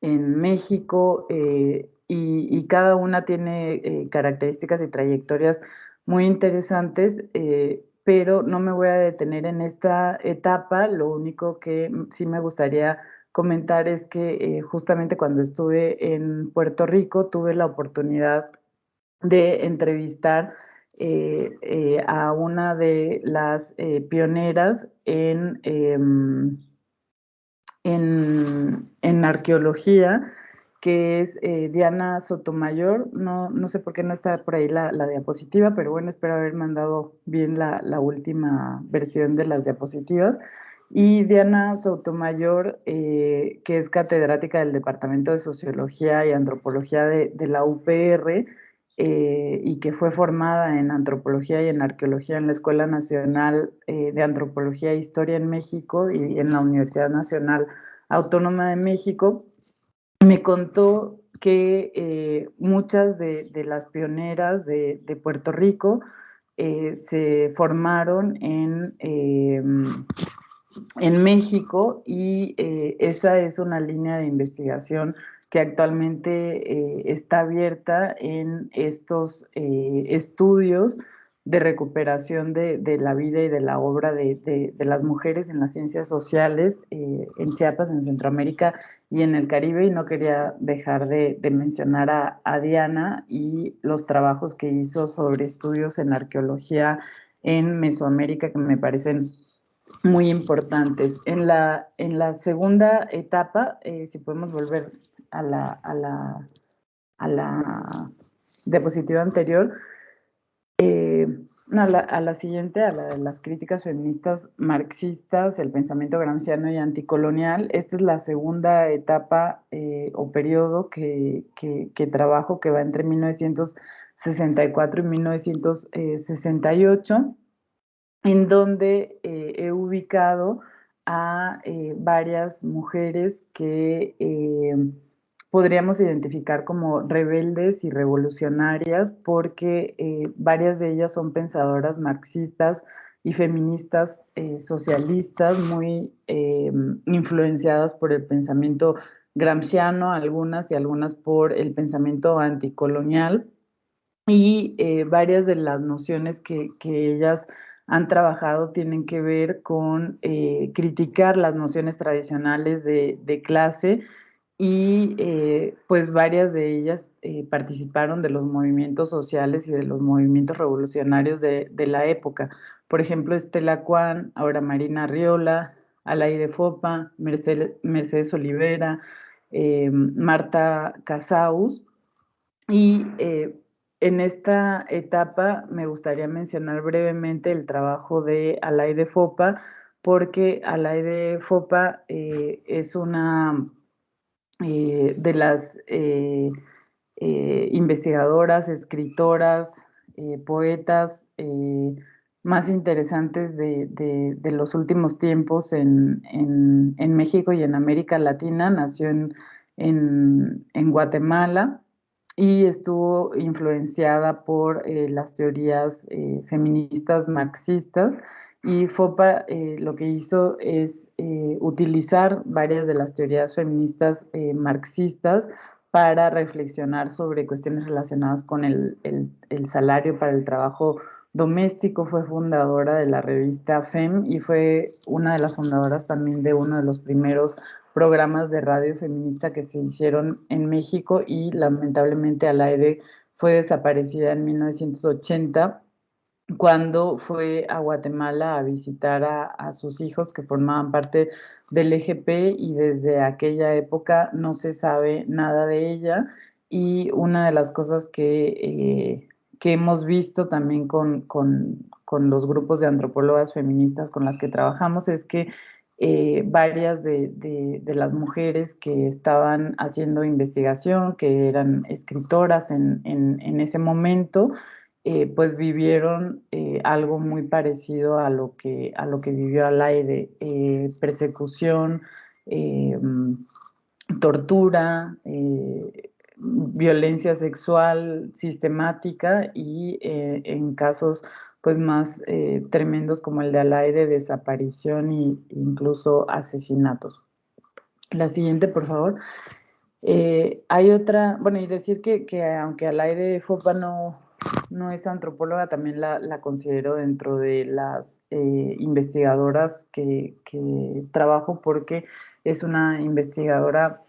en México, y cada una tiene características y trayectorias muy interesantes, pero no me voy a detener en esta etapa. Lo único que sí me gustaría comentar es que justamente cuando estuve en Puerto Rico tuve la oportunidad de entrevistar a una de las pioneras en arqueología, que es Diana Sotomayor. No sé por qué no está por ahí la diapositiva, pero bueno, espero haber mandado bien la última versión de las diapositivas. Y Diana Sotomayor, que es catedrática del Departamento de Sociología y Antropología de la UPR, y que fue formada en antropología y en arqueología en la Escuela Nacional de Antropología e Historia en México y en la Universidad Nacional Autónoma de México, me contó que muchas de las pioneras de Puerto Rico se formaron en México, y esa es una línea de investigación que actualmente está abierta en estos estudios de recuperación de la vida y de la obra de las mujeres en las ciencias sociales en Chiapas, en Centroamérica y en el Caribe. Y no quería dejar de mencionar a Diana y los trabajos que hizo sobre estudios en arqueología en Mesoamérica, que me parecen muy importantes. En la segunda etapa, si podemos volver a a la diapositiva anterior, a la siguiente, a la de las críticas feministas marxistas, el pensamiento gramsciano y anticolonial. Esta es la segunda etapa o periodo que trabajo, que va entre 1964 y 1968, en donde he ubicado a varias mujeres que podríamos identificar como rebeldes y revolucionarias, porque varias de ellas son pensadoras marxistas y feministas socialistas, muy influenciadas por el pensamiento gramsciano, algunas, y algunas por el pensamiento anticolonial. Y varias de las nociones que ellas han trabajado tienen que ver con criticar las nociones tradicionales de clase, y pues varias de ellas participaron de los movimientos sociales y de los movimientos revolucionarios de la época. Por ejemplo, Estela Cuán, ahora Marina Arriola, Alaide Fopa, Mercedes Olivera, Marta Casaus. Y en esta etapa me gustaría mencionar brevemente el trabajo de Alaide Fopa, porque Alaide Fopa es una de las investigadoras, escritoras, poetas más interesantes de los últimos tiempos en México y en América Latina. Nació en Guatemala, y estuvo influenciada por las teorías feministas marxistas, y FOPA lo que hizo es utilizar varias de las teorías feministas marxistas para reflexionar sobre cuestiones relacionadas con el salario para el trabajo doméstico. Fue fundadora de la revista FEM y fue una de las fundadoras también de uno de los primeros programas de radio feminista que se hicieron en México, y lamentablemente Alaide fue desaparecida en 1980 cuando fue a Guatemala a visitar a sus hijos que formaban parte del EGP, y desde aquella época no se sabe nada de ella. Y una de las cosas que hemos visto también con los grupos de antropólogas feministas con las que trabajamos es que varias de las mujeres que estaban haciendo investigación, que eran escritoras en ese momento, pues vivieron algo muy parecido a lo que vivió Alaide: persecución, tortura, violencia sexual sistemática, y en casos pues más tremendos como el de Alaide, desaparición e incluso asesinatos. La siguiente, por favor. Hay otra, bueno, y decir que aunque Alaide Fopa no es antropóloga, también la considero dentro de las investigadoras que trabajo, porque es una investigadora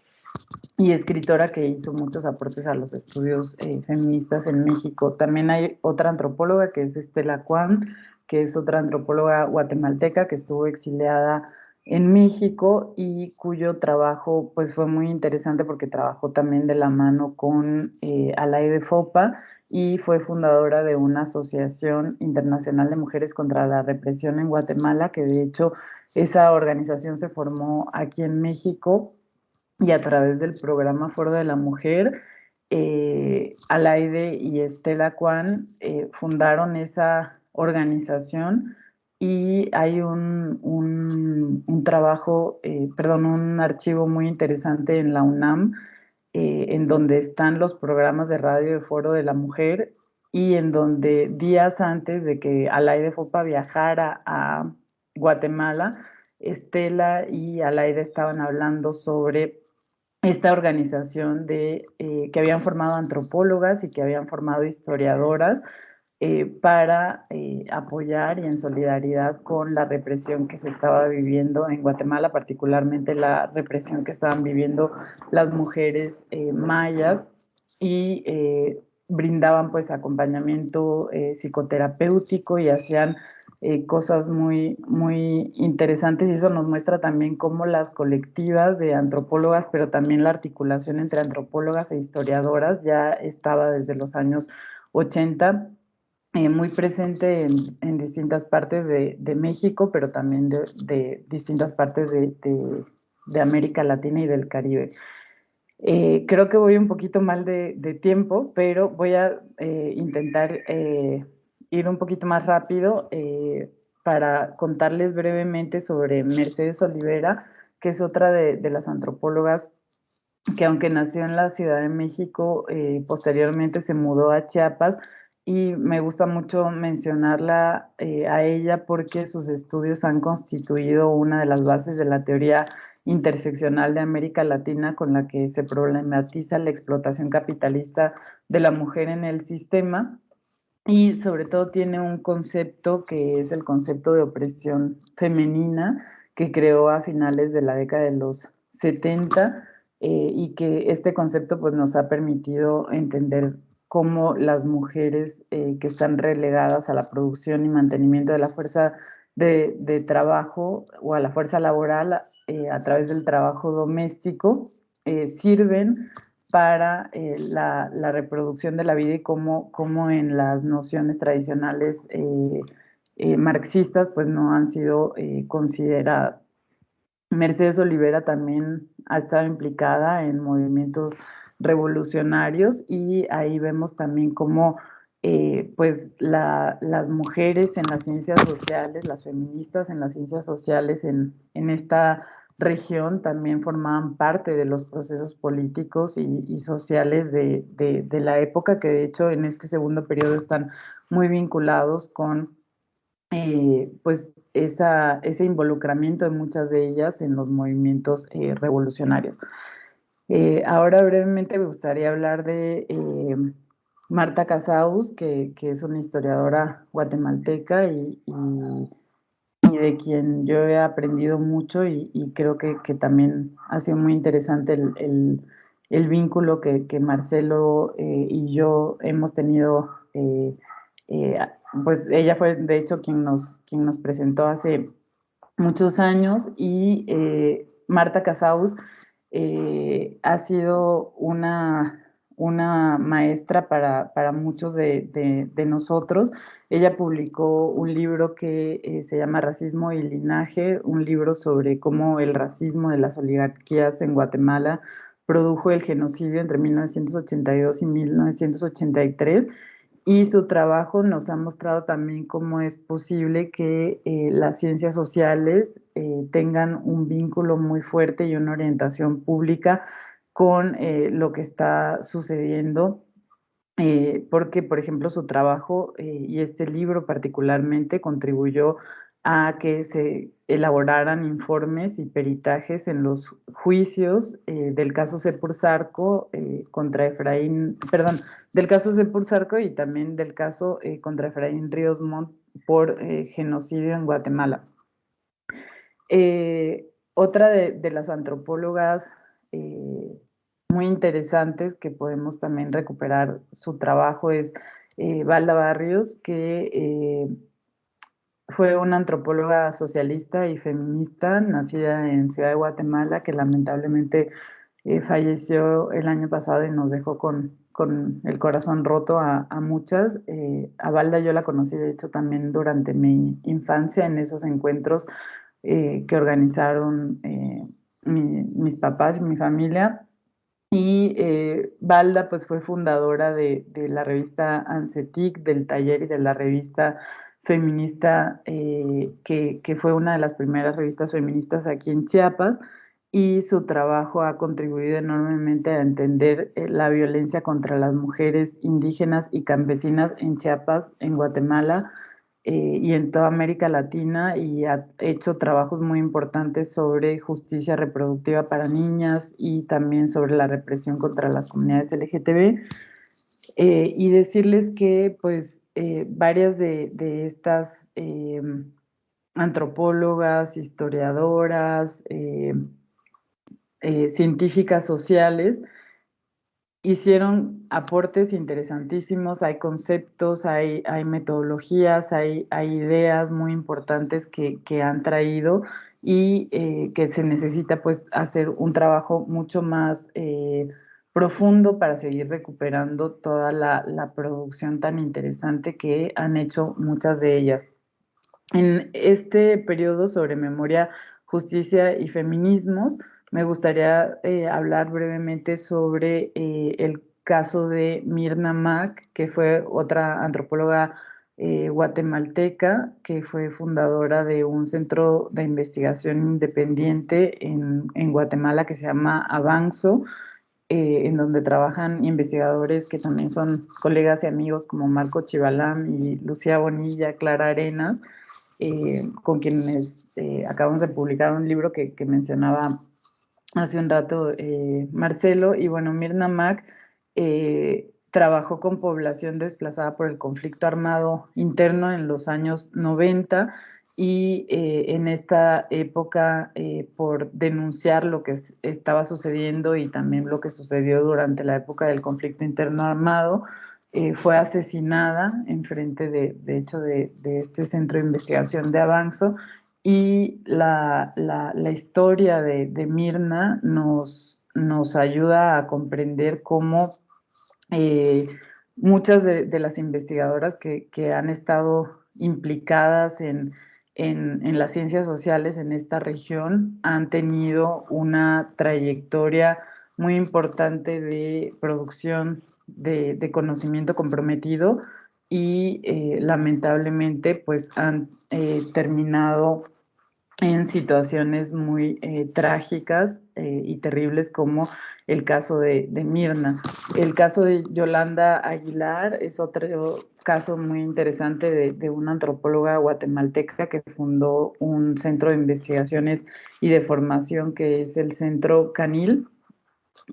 y escritora que hizo muchos aportes a los estudios feministas en México. También hay otra antropóloga que es Estela Cuán, que es otra antropóloga guatemalteca que estuvo exiliada en México y cuyo trabajo pues fue muy interesante porque trabajó también de la mano con Alaide Fopa, y fue fundadora de una asociación internacional de mujeres contra la represión en Guatemala, que de hecho esa organización se formó aquí en México, y a través del programa Foro de la Mujer, Alaide y Estela Cuán fundaron esa organización, y hay un trabajo, perdón, un archivo muy interesante en la UNAM, en donde están los programas de radio de Foro de la Mujer, y en donde días antes de que Alaide Fopa viajara a Guatemala, Estela y Alaide estaban hablando sobre esta organización que habían formado antropólogas y que habían formado historiadoras para apoyar y en solidaridad con la represión que se estaba viviendo en Guatemala, particularmente la represión que estaban viviendo las mujeres mayas, y brindaban pues acompañamiento psicoterapéutico y hacían cosas muy, muy interesantes, y eso nos muestra también cómo las colectivas de antropólogas, pero también la articulación entre antropólogas e historiadoras ya estaba desde los años 80, muy presente en distintas partes de México, pero también de distintas partes de América Latina y del Caribe. Creo que voy un poquito mal de tiempo, pero voy a intentar ir un poquito más rápido para contarles brevemente sobre Mercedes Olivera, que es otra de las antropólogas que, aunque nació en la Ciudad de México, posteriormente se mudó a Chiapas, y me gusta mucho mencionarla a ella porque sus estudios han constituido una de las bases de la teoría interseccional de América Latina, con la que se problematiza la explotación capitalista de la mujer en el sistema, y sobre todo tiene un concepto que es el concepto de opresión femenina, que creó a finales de la década de los 70, y que este concepto pues nos ha permitido entender cómo las mujeres que están relegadas a la producción y mantenimiento de la fuerza de trabajo o a la fuerza laboral a través del trabajo doméstico sirven para la reproducción de la vida, y cómo en las nociones tradicionales marxistas pues no han sido consideradas. Mercedes Olivera también ha estado implicada en movimientos revolucionarios, y ahí vemos también cómo pues las mujeres en las ciencias sociales, las feministas en las ciencias sociales en esta región también formaban parte de los procesos políticos y sociales de la época, que de hecho en este segundo periodo están muy vinculados con pues ese involucramiento de muchas de ellas en los movimientos revolucionarios. Ahora brevemente me gustaría hablar de Marta Casaus, que es una historiadora guatemalteca y de quien yo he aprendido mucho y creo que también ha sido muy interesante el vínculo que Marcelo y yo hemos tenido. Eh, pues ella fue de hecho quien nos presentó hace muchos años y Marta Casaus ha sido una maestra para muchos de nosotros. Ella publicó un libro que se llama Racismo y Linaje, un libro sobre cómo el racismo de las oligarquías en Guatemala produjo el genocidio entre 1982 y 1983. Y su trabajo nos ha mostrado también cómo es posible que las ciencias sociales tengan un vínculo muy fuerte y una orientación pública con lo que está sucediendo, porque, por ejemplo, su trabajo y este libro particularmente contribuyó a que se elaboraran informes y peritajes en los juicios del caso Sepur Zarco contra Efraín, perdón, del caso Sepur Zarco y también del caso contra Efraín Ríos Montt por genocidio en Guatemala. Otra de las antropólogas muy interesantes que podemos también recuperar su trabajo es Valda Barrios, que fue una antropóloga socialista y feminista nacida en Ciudad de Guatemala, que lamentablemente falleció el año pasado y nos dejó con el corazón roto a muchas. A Valda yo la conocí, de hecho, también durante mi infancia en esos encuentros que organizaron mis papás y mi familia. Y Valda pues fue fundadora de la revista Ancetic, del taller y de la revista feminista, que fue una de las primeras revistas feministas aquí en Chiapas, y su trabajo ha contribuido enormemente a entender la violencia contra las mujeres indígenas y campesinas en Chiapas, en Guatemala, y en toda América Latina, y ha hecho trabajos muy importantes sobre justicia reproductiva para niñas y también sobre la represión contra las comunidades LGTB. Y decirles que pues varias de estas antropólogas, historiadoras, científicas sociales, hicieron aportes interesantísimos, hay conceptos, hay metodologías, hay ideas muy importantes que han traído y que se necesita pues hacer un trabajo mucho más profundo para seguir recuperando toda la producción tan interesante que han hecho muchas de ellas. En este periodo sobre memoria, justicia y feminismos, me gustaría hablar brevemente sobre el caso de Mirna Mack, que fue otra antropóloga guatemalteca, que fue fundadora de un centro de investigación independiente en Guatemala que se llama Avanzo, en donde trabajan investigadores que también son colegas y amigos como Marco Chivalam y Lucía Bonilla, Clara Arenas, con quienes acabamos de publicar un libro que mencionaba hace un rato Marcelo. Y bueno, Mirna Mack trabajó con población desplazada por el conflicto armado interno en los años 90 y en esta época por denunciar lo que estaba sucediendo y también lo que sucedió durante la época del conflicto interno armado, fue asesinada enfrente de hecho de este centro de investigación de Avanzo. Y la historia de Mirna nos ayuda a comprender cómo muchas de las investigadoras que han estado implicadas en las ciencias sociales en esta región han tenido una trayectoria muy importante de producción de conocimiento comprometido y lamentablemente pues han terminado en situaciones muy trágicas y terribles, como el caso de Mirna. El caso de Yolanda Aguilar es otro caso muy interesante de una antropóloga guatemalteca que fundó un centro de investigaciones y de formación que es el Centro Canil,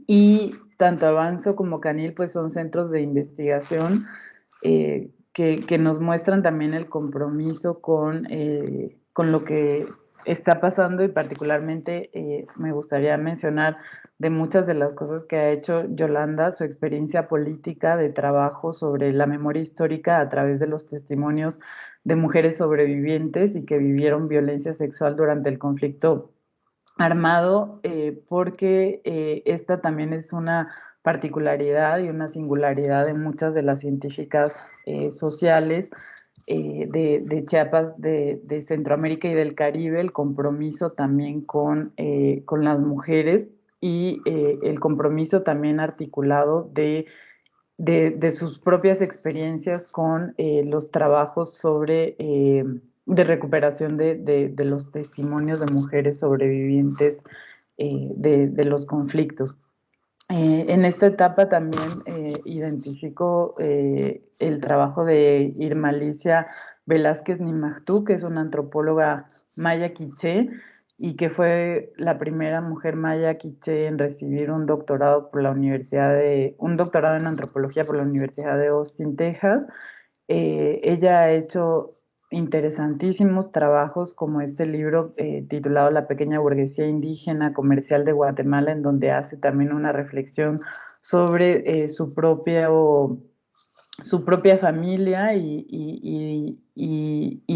y tanto Avanzo como Canil pues son centros de investigación que nos muestran también el compromiso con lo que está pasando, y particularmente me gustaría mencionar de muchas de las cosas que ha hecho Yolanda, su experiencia política de trabajo sobre la memoria histórica a través de los testimonios de mujeres sobrevivientes y que vivieron violencia sexual durante el conflicto armado, porque esta también es una particularidad y una singularidad de muchas de las científicas sociales de Chiapas, de Centroamérica y del Caribe, el compromiso también con las mujeres, y el compromiso también articulado de sus propias experiencias con los trabajos de recuperación de los testimonios de mujeres sobrevivientes de los conflictos. En esta etapa también identifico el trabajo de Irma Alicia Velázquez Nimajtú, que es una antropóloga maya quiché y que fue la primera mujer maya quiché en recibir un doctorado un doctorado en antropología por la Universidad de Austin, Texas. Ella ha hecho interesantísimos trabajos como este libro titulado La pequeña burguesía indígena comercial de Guatemala, en donde hace también una reflexión sobre su propia familia, y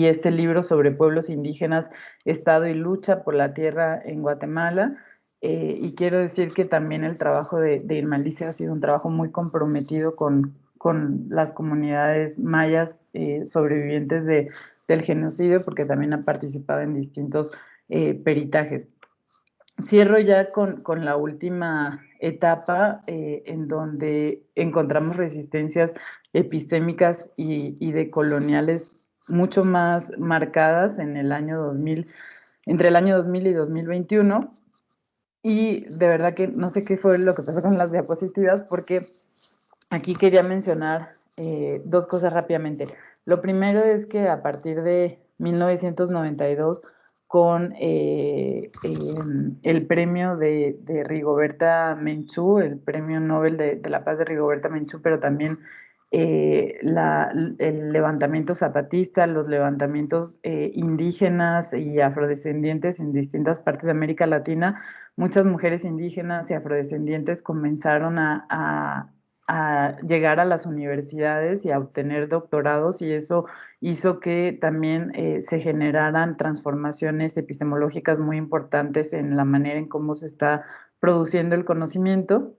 este libro sobre pueblos indígenas, Estado y lucha por la tierra en Guatemala. Y quiero decir que también el trabajo de Irma Alicia ha sido un trabajo muy comprometido con las comunidades mayas sobrevivientes del genocidio, porque también ha participado en distintos peritajes. Cierro ya con la última etapa, en donde encontramos resistencias epistémicas y decoloniales mucho más marcadas en el año 2000, entre el año 2000 y 2021. Y de verdad que no sé qué fue lo que pasó con las diapositivas, porque aquí quería mencionar dos cosas rápidamente. Lo primero es que a partir de 1992, con el premio de Rigoberta Menchú, el premio Nobel de la Paz de Rigoberta Menchú, pero también el levantamiento zapatista, los levantamientos indígenas y afrodescendientes en distintas partes de América Latina, muchas mujeres indígenas y afrodescendientes comenzaron a llegar a las universidades y a obtener doctorados, y eso hizo que también se generaran transformaciones epistemológicas muy importantes en la manera en cómo se está produciendo el conocimiento.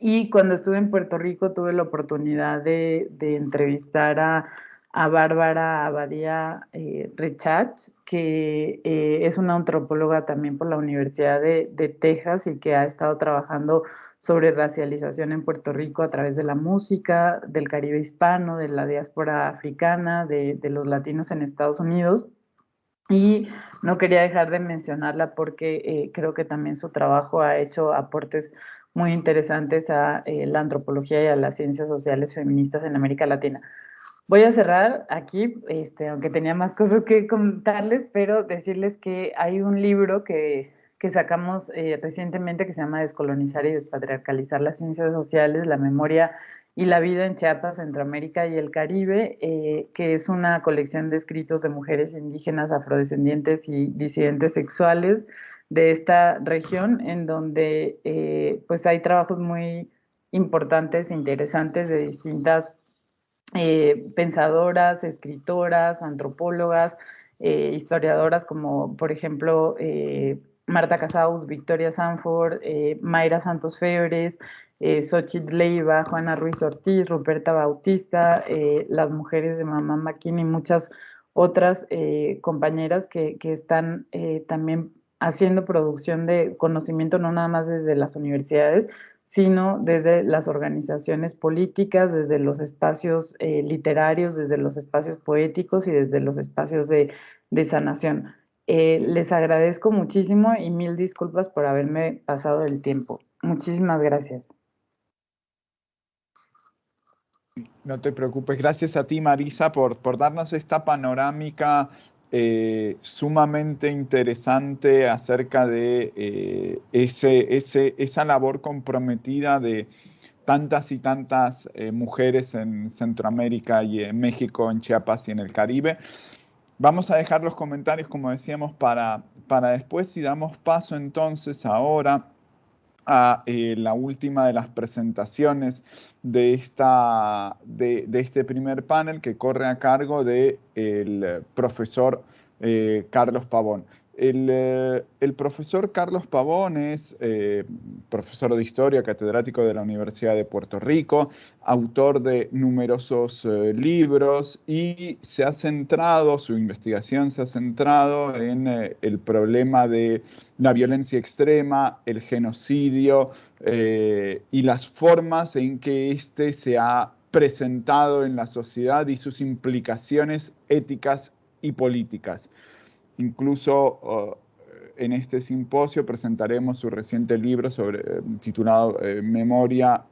Y cuando estuve en Puerto Rico tuve la oportunidad de entrevistar a Bárbara Abadía Rechat, que es una antropóloga también por la Universidad de Texas, y que ha estado trabajando sobre racialización en Puerto Rico a través de la música, del Caribe hispano, de la diáspora africana, de los latinos en Estados Unidos. Y no quería dejar de mencionarla porque creo que también su trabajo ha hecho aportes muy interesantes a la antropología y a las ciencias sociales feministas en América Latina. Voy a cerrar aquí, aunque tenía más cosas que contarles, pero decirles que hay un libro que sacamos recientemente que se llama Descolonizar y despatriarcalizar las ciencias sociales, la memoria y la vida en Chiapas, Centroamérica y el Caribe, que es una colección de escritos de mujeres indígenas, afrodescendientes y disidentes sexuales de esta región, en donde pues hay trabajos muy importantes, interesantes de distintas pensadoras, escritoras, antropólogas, historiadoras, como por ejemplo Marta Casaus, Victoria Sanford, Mayra Santos Febres, Xochitl Leiva, Juana Ruiz Ortiz, Ruperta Bautista, las mujeres de Mamá Maquín y muchas otras compañeras que están también haciendo producción de conocimiento, no nada más desde las universidades, sino desde las organizaciones políticas, desde los espacios literarios, desde los espacios poéticos y desde los espacios de sanación. Les agradezco muchísimo y mil disculpas por haberme pasado el tiempo. Muchísimas gracias.
No te preocupes, gracias a ti, Marisa, por darnos esta panorámica sumamente interesante acerca de esa labor comprometida de tantas y tantas mujeres en Centroamérica y en México, en Chiapas y en el Caribe. Vamos a dejar los comentarios, como decíamos, para después, y damos paso entonces ahora a la última de las presentaciones de este primer panel, que corre a cargo del profesor Carlos Pavón. El profesor Carlos Pavón es profesor de Historia, catedrático de la Universidad de Puerto Rico, autor de numerosos libros, y su investigación se ha centrado en el problema de la violencia extrema, el genocidio y las formas en que éste se ha presentado en la sociedad y sus implicaciones éticas y políticas. Incluso en este simposio presentaremos su reciente libro titulado Memoria,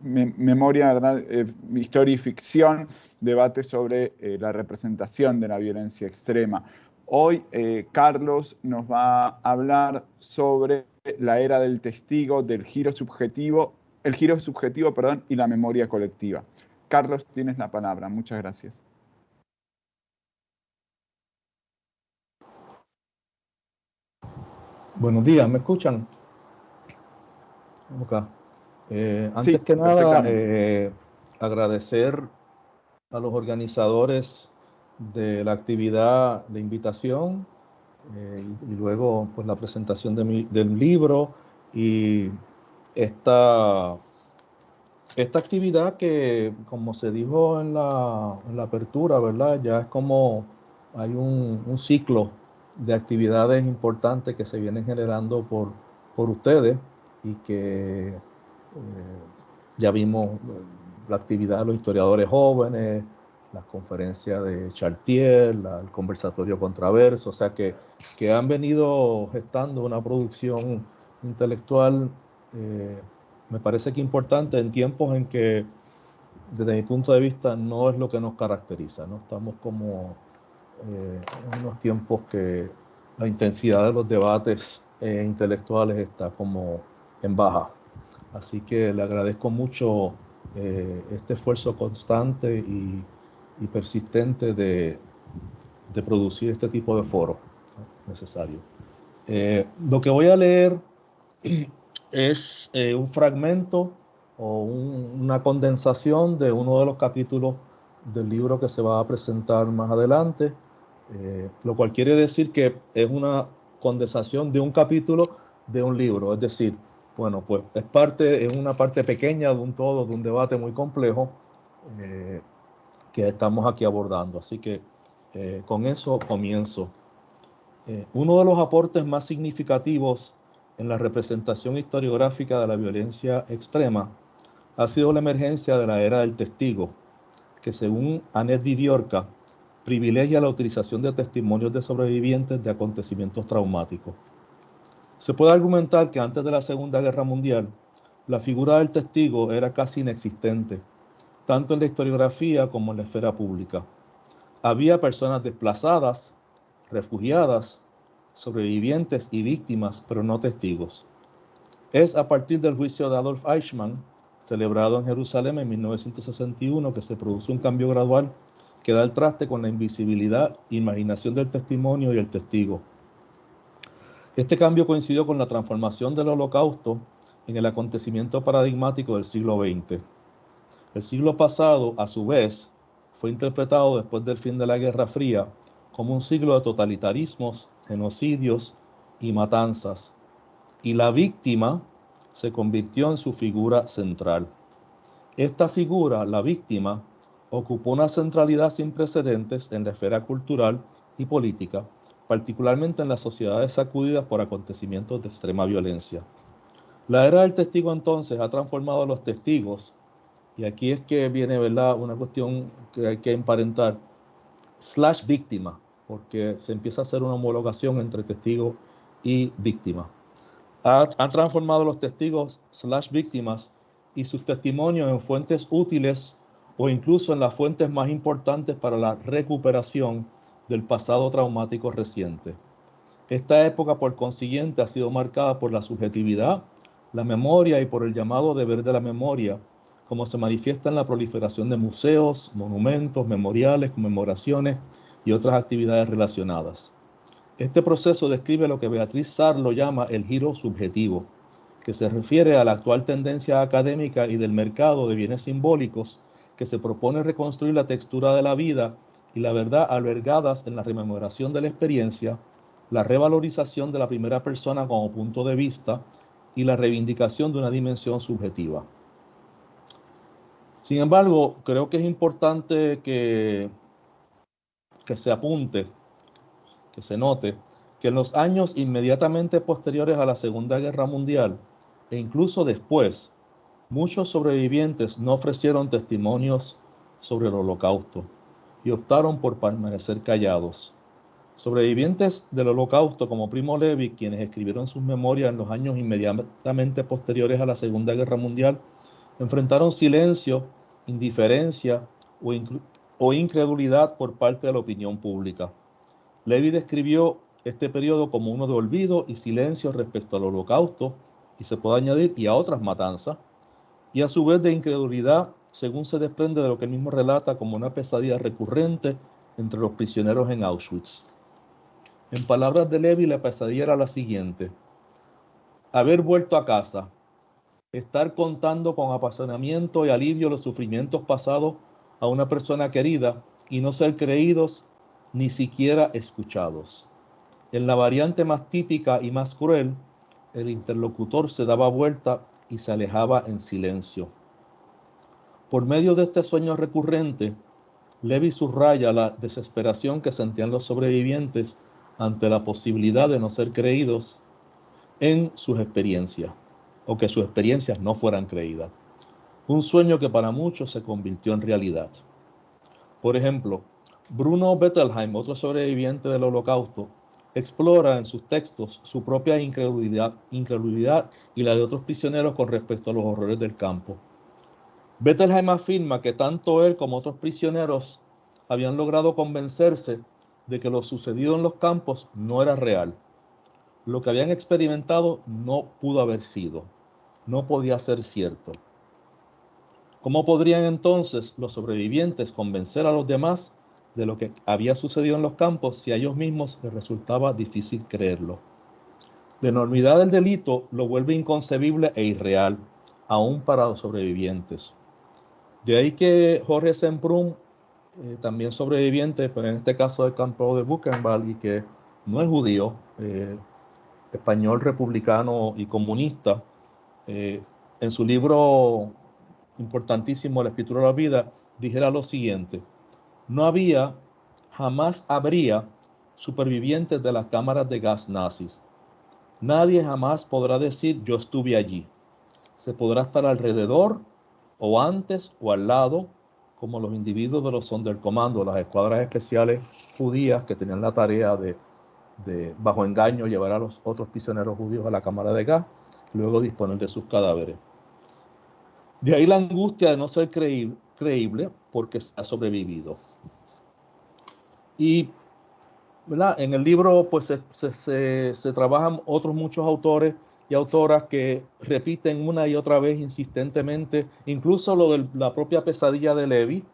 ¿verdad? Historia y ficción, debate sobre la representación de la violencia extrema. Hoy Carlos nos va a hablar sobre la era del testigo, el giro subjetivo, y la memoria colectiva. Carlos, tienes la palabra. Muchas gracias.
Buenos días, ¿me escuchan? Acá. Antes que nada, agradecer a los organizadores de la actividad de invitación y luego pues, la presentación del libro y esta actividad que, como se dijo en la apertura, ¿verdad? Ya es como hay un ciclo de actividades importantes que se vienen generando por ustedes y que ya vimos la actividad de los historiadores jóvenes, las conferencias de Chartier, el conversatorio Contraverso, o sea que han venido gestando una producción intelectual me parece que importante en tiempos en que, desde mi punto de vista, no es lo que nos caracteriza, ¿no? Estamos como en unos tiempos que la intensidad de los debates intelectuales está como en baja. Así que le agradezco mucho este esfuerzo constante y persistente de producir este tipo de foros, ¿no? Necesario. Lo que voy a leer es un fragmento o una condensación de uno de los capítulos del libro que se va a presentar más adelante, lo cual quiere decir que es una condensación de un capítulo de un libro, es decir, bueno, pues es una parte pequeña de un todo, de un debate muy complejo que estamos aquí abordando. Así que con eso comienzo. Uno de los aportes más significativos en la representación historiográfica de la violencia extrema ha sido la emergencia de la era del testigo, que según Annette Viviorca, privilegia la utilización de testimonios de sobrevivientes de acontecimientos traumáticos. Se puede argumentar que antes de la Segunda Guerra Mundial, la figura del testigo era casi inexistente, tanto en la historiografía como en la esfera pública. Había personas desplazadas, refugiadas, sobrevivientes y víctimas, pero no testigos. Es a partir del juicio de Adolf Eichmann, celebrado en Jerusalén en 1961, que se produce un cambio gradual que da el traste con la invisibilidad e imaginación del testimonio y el testigo. Este cambio coincidió con la transformación del Holocausto en el acontecimiento paradigmático del siglo XX. El siglo pasado, a su vez, fue interpretado después del fin de la Guerra Fría como un siglo de totalitarismos, genocidios y matanzas, y la víctima se convirtió en su figura central. Esta figura, la víctima, ocupó una centralidad sin precedentes en la esfera cultural y política, particularmente en las sociedades sacudidas por acontecimientos de extrema violencia. La era del testigo entonces ha transformado a los testigos, y aquí es que viene, ¿verdad?, una cuestión que hay que emparentar, /víctima, porque se empieza a hacer una homologación entre testigo y víctima. Han transformado los testigos / víctimas y sus testimonios en fuentes útiles o incluso en las fuentes más importantes para la recuperación del pasado traumático reciente. Esta época, por consiguiente, ha sido marcada por la subjetividad, la memoria y por el llamado deber de la memoria, como se manifiesta en la proliferación de museos, monumentos, memoriales, conmemoraciones y otras actividades relacionadas. Este proceso describe lo que Beatriz Sarlo llama el giro subjetivo, que se refiere a la actual tendencia académica y del mercado de bienes simbólicos que se propone reconstruir la textura de la vida y la verdad albergadas en la rememoración de la experiencia, la revalorización de la primera persona como punto de vista y la reivindicación de una dimensión subjetiva. Sin embargo, creo que es importante que se apunte, que se note, que en los años inmediatamente posteriores a la Segunda Guerra Mundial, e incluso después, muchos sobrevivientes no ofrecieron testimonios sobre el Holocausto y optaron por permanecer callados. Sobrevivientes del Holocausto como Primo Levi, quienes escribieron sus memorias en los años inmediatamente posteriores a la Segunda Guerra Mundial, enfrentaron silencio, indiferencia o incredulidad por parte de la opinión pública. Levi describió este periodo como uno de olvido y silencio respecto al Holocausto, y se puede añadir, y a otras matanzas, y a su vez de incredulidad, según se desprende de lo que él mismo relata como una pesadilla recurrente entre los prisioneros en Auschwitz. En palabras de Levi, la pesadilla era la siguiente: haber vuelto a casa, estar contando con apasionamiento y alivio los sufrimientos pasados a una persona querida y no ser creídos ni siquiera escuchados. En la variante más típica y más cruel, el interlocutor se daba vuelta y se alejaba en silencio. Por medio de este sueño recurrente, Levi subraya la desesperación que sentían los sobrevivientes ante la posibilidad de no ser creídos en sus experiencias, o que sus experiencias no fueran creídas. Un sueño que para muchos se convirtió en realidad. Por ejemplo, Bruno Bettelheim, otro sobreviviente del Holocausto, explora en sus textos su propia incredulidad y la de otros prisioneros con respecto a los horrores del campo. Bettelheim afirma que tanto él como otros prisioneros habían logrado convencerse de que lo sucedido en los campos no era real. Lo que habían experimentado no pudo haber sido, no podía ser cierto. ¿Cómo podrían entonces los sobrevivientes convencer a los demás de lo que había sucedido en los campos si a ellos mismos les resultaba difícil creerlo? La enormidad del delito lo vuelve inconcebible e irreal, aún para los sobrevivientes. De ahí que Jorge Semprún, también sobreviviente, pero en este caso del campo de Buchenwald, y que no es judío, español republicano y comunista, en su libro importantísimo, La Escritura de la Vida, dijera lo siguiente: no había, jamás habría supervivientes de las cámaras de gas nazis. Nadie jamás podrá decir yo estuve allí. Se podrá estar alrededor, o antes, o al lado, como los individuos de los Sonderkommando, las escuadras especiales judías que tenían la tarea de bajo engaño, llevar a los otros prisioneros judíos a la cámara de gas, luego disponer de sus cadáveres. De ahí la angustia de no ser creíble porque se ha sobrevivido. Y ¿verdad? En el libro pues se trabajan otros muchos autores y autoras que repiten una y otra vez insistentemente, incluso lo de la propia pesadilla de Levi,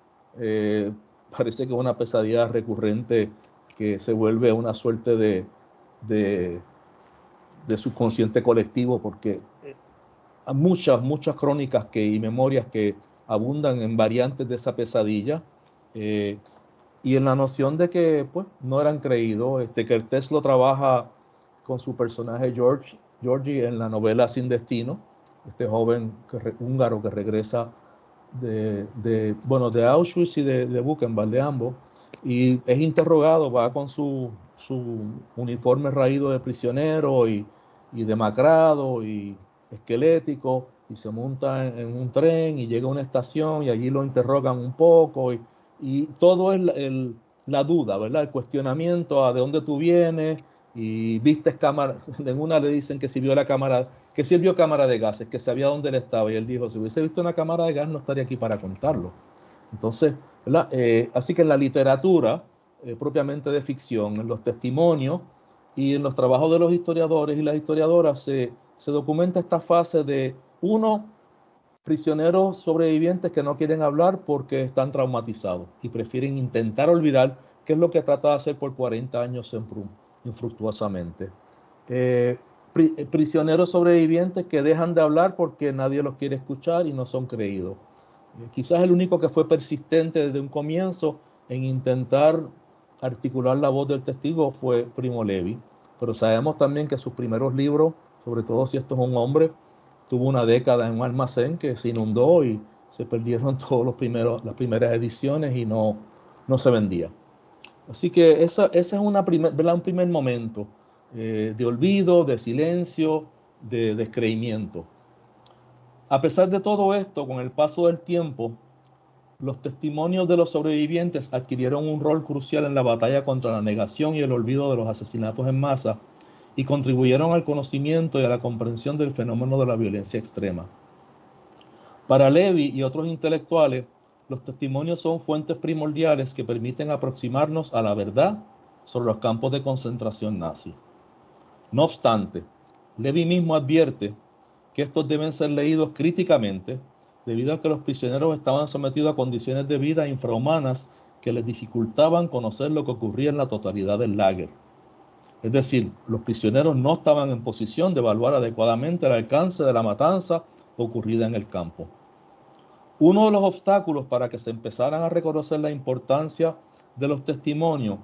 parece que es una pesadilla recurrente que se vuelve una suerte de subconsciente colectivo, porque hay muchas crónicas y memorias que abundan en variantes de esa pesadilla, y en la noción de que pues, no eran creídos. Kertész lo trabaja con su personaje Georgi en la novela Sin Destino, este joven húngaro que regresa de Auschwitz y de Buchenwald, de ambos, y es interrogado, va con su uniforme raído de prisionero y demacrado y esquelético, y se monta en un tren y llega a una estación y allí lo interrogan un poco, y todo es la duda, ¿verdad? El cuestionamiento a de dónde tú vienes y viste cámara. En una le dicen que si vio la cámara, que si él vio cámara de gases, que sabía dónde él estaba. Y él dijo, si hubiese visto una cámara de gas no estaría aquí para contarlo. Entonces, ¿verdad? Así que en la literatura propiamente de ficción, en los testimonios y en los trabajos de los historiadores y las historiadoras se documenta esta fase de prisioneros sobrevivientes que no quieren hablar porque están traumatizados y prefieren intentar olvidar, que es lo que trata de hacer por 40 años infructuosamente. Prisioneros sobrevivientes que dejan de hablar porque nadie los quiere escuchar y no son creídos. Quizás el único que fue persistente desde un comienzo en intentar articular la voz del testigo fue Primo Levi, pero sabemos también que sus primeros libros, sobre todo si esto es un hombre, tuvo una década en un almacén que se inundó y se perdieron las primeras ediciones y no se vendía. Así que ese es un primer momento de olvido, de silencio, de descreimiento. A pesar de todo esto, con el paso del tiempo, los testimonios de los sobrevivientes adquirieron un rol crucial en la batalla contra la negación y el olvido de los asesinatos en masa y contribuyeron al conocimiento y a la comprensión del fenómeno de la violencia extrema. Para Levi y otros intelectuales, los testimonios son fuentes primordiales que permiten aproximarnos a la verdad sobre los campos de concentración nazi. No obstante, Levi mismo advierte que estos deben ser leídos críticamente debido a que los prisioneros estaban sometidos a condiciones de vida infrahumanas que les dificultaban conocer lo que ocurría en la totalidad del lager. Es decir, los prisioneros no estaban en posición de evaluar adecuadamente el alcance de la matanza ocurrida en el campo. Uno de los obstáculos para que se empezaran a reconocer la importancia de los testimonios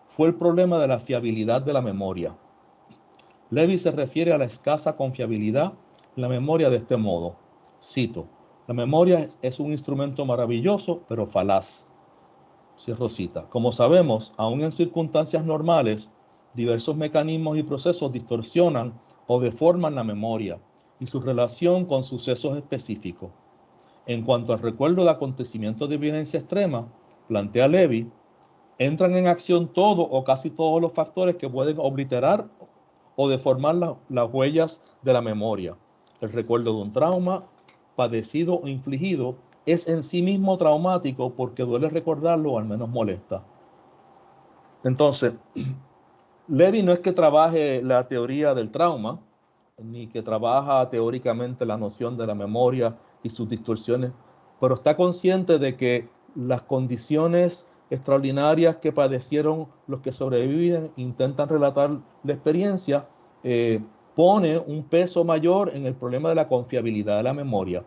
fue el problema de la fiabilidad de la memoria. Levi se refiere a la escasa confiabilidad en la memoria de este modo. Cito, la memoria es un instrumento maravilloso, pero falaz. Cierro cita. Como sabemos, aún en circunstancias normales, diversos mecanismos y procesos distorsionan o deforman la memoria y su relación con sucesos específicos. En cuanto al recuerdo de acontecimientos de violencia extrema, plantea Levi, entran en acción todo o casi todos los factores que pueden obliterar o deformar las huellas de la memoria. El recuerdo de un trauma padecido o infligido es en sí mismo traumático porque duele recordarlo o al menos molesta. Entonces, Levi no es que trabaje la teoría del trauma, ni que trabaja teóricamente la noción de la memoria y sus distorsiones, pero está consciente de que las condiciones extraordinarias que padecieron los que sobreviven, intentan relatar la experiencia, pone un peso mayor en el problema de la confiabilidad de la memoria.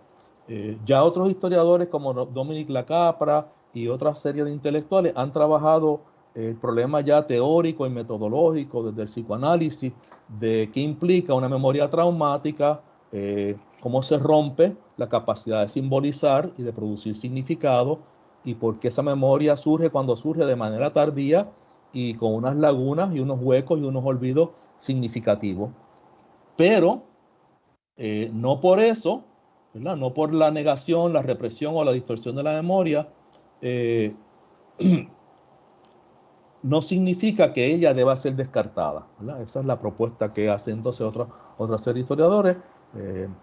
Ya otros historiadores como Dominic Lacapra y otra serie de intelectuales han trabajado el problema ya teórico y metodológico desde el psicoanálisis de qué implica una memoria traumática, cómo se rompe la capacidad de simbolizar y de producir significado y por qué esa memoria surge cuando surge de manera tardía y con unas lagunas y unos huecos y unos olvidos significativos. Pero no por eso, ¿verdad? No por la negación, la represión o la distorsión de la memoria, no significa que ella deba ser descartada, ¿verdad? Esa es la propuesta que hacen entonces otra serie de historiadores,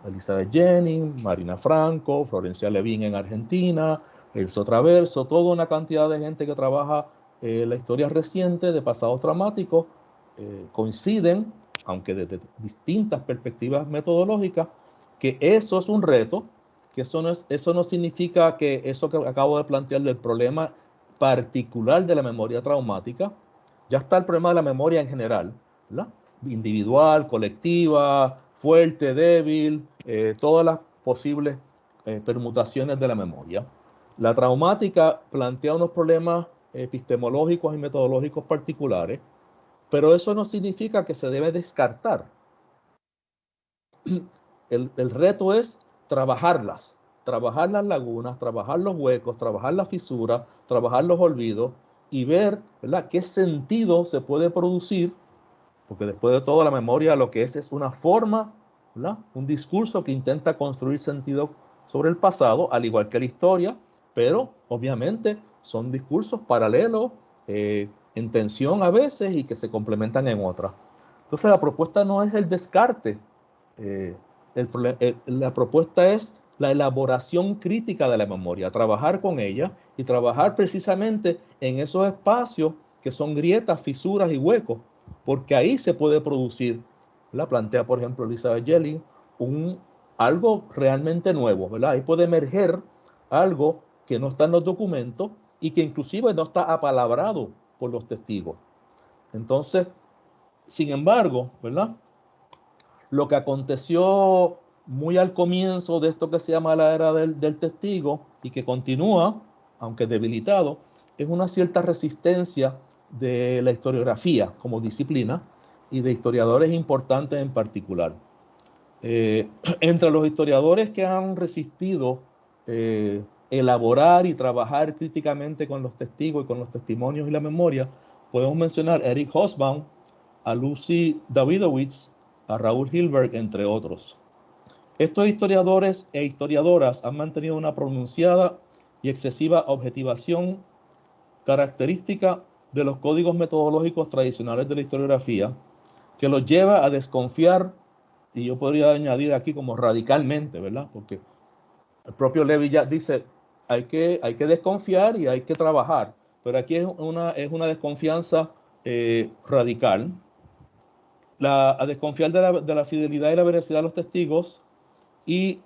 Elizabeth Jennings, Marina Franco, Florencia Levin en Argentina, Elso Traverso, toda una cantidad de gente que trabaja la historia reciente de pasados traumáticos, coinciden, aunque desde distintas perspectivas metodológicas, que eso es un reto, que eso no significa que eso que acabo de plantear del problema particular de la memoria traumática, ya está el problema de la memoria en general, ¿verdad? Individual, colectiva, fuerte, débil, todas las posibles permutaciones de la memoria. La traumática plantea unos problemas epistemológicos y metodológicos particulares, pero eso no significa que se debe descartar. El reto es trabajar las lagunas, trabajar los huecos, trabajar las fisuras, trabajar los olvidos y ver, ¿verdad?, qué sentido se puede producir, porque después de todo la memoria lo que es una forma, ¿verdad?, un discurso que intenta construir sentido sobre el pasado, al igual que la historia, pero obviamente son discursos paralelos en tensión a veces y que se complementan en otras. Entonces la propuesta no es el descarte, la propuesta es la elaboración crítica de la memoria, trabajar con ella y trabajar precisamente en esos espacios que son grietas, fisuras y huecos, porque ahí se puede producir, la plantea por ejemplo Elizabeth Jelling, algo realmente nuevo, ¿verdad? Ahí puede emerger algo que no está en los documentos y que inclusive no está apalabrado por los testigos. Entonces, sin embargo, ¿verdad? Lo que aconteció muy al comienzo de esto que se llama la era del testigo y que continúa, aunque debilitado, es una cierta resistencia de la historiografía como disciplina y de historiadores importantes en particular. Entre los historiadores que han resistido elaborar y trabajar críticamente con los testigos y con los testimonios y la memoria, podemos mencionar a Eric Hobsbawm, a Lucy Davidowitz, a Raúl Hilberg, entre otros. Estos historiadores e historiadoras han mantenido una pronunciada y excesiva objetivación característica de los códigos metodológicos tradicionales de la historiografía, que los lleva a desconfiar, y yo podría añadir aquí como radicalmente, ¿verdad? Porque el propio Levy ya dice, hay que desconfiar y hay que trabajar, pero aquí es una desconfianza radical. A desconfiar de la fidelidad y la veracidad de los testigos y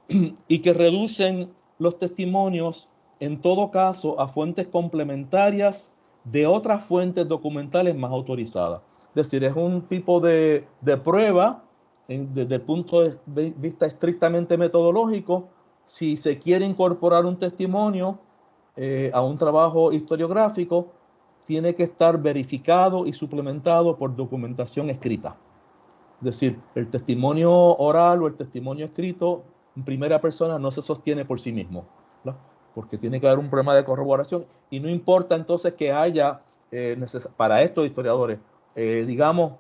que reducen los testimonios en todo caso a fuentes complementarias de otras fuentes documentales más autorizadas. Es decir, es un tipo de prueba desde el punto de vista estrictamente metodológico. Si se quiere incorporar un testimonio a un trabajo historiográfico, tiene que estar verificado y suplementado por documentación escrita. Es decir, el testimonio oral o el testimonio escrito en primera persona no se sostiene por sí mismo, ¿no? Porque tiene que haber un problema de corroboración y no importa entonces que haya para estos historiadores, digamos,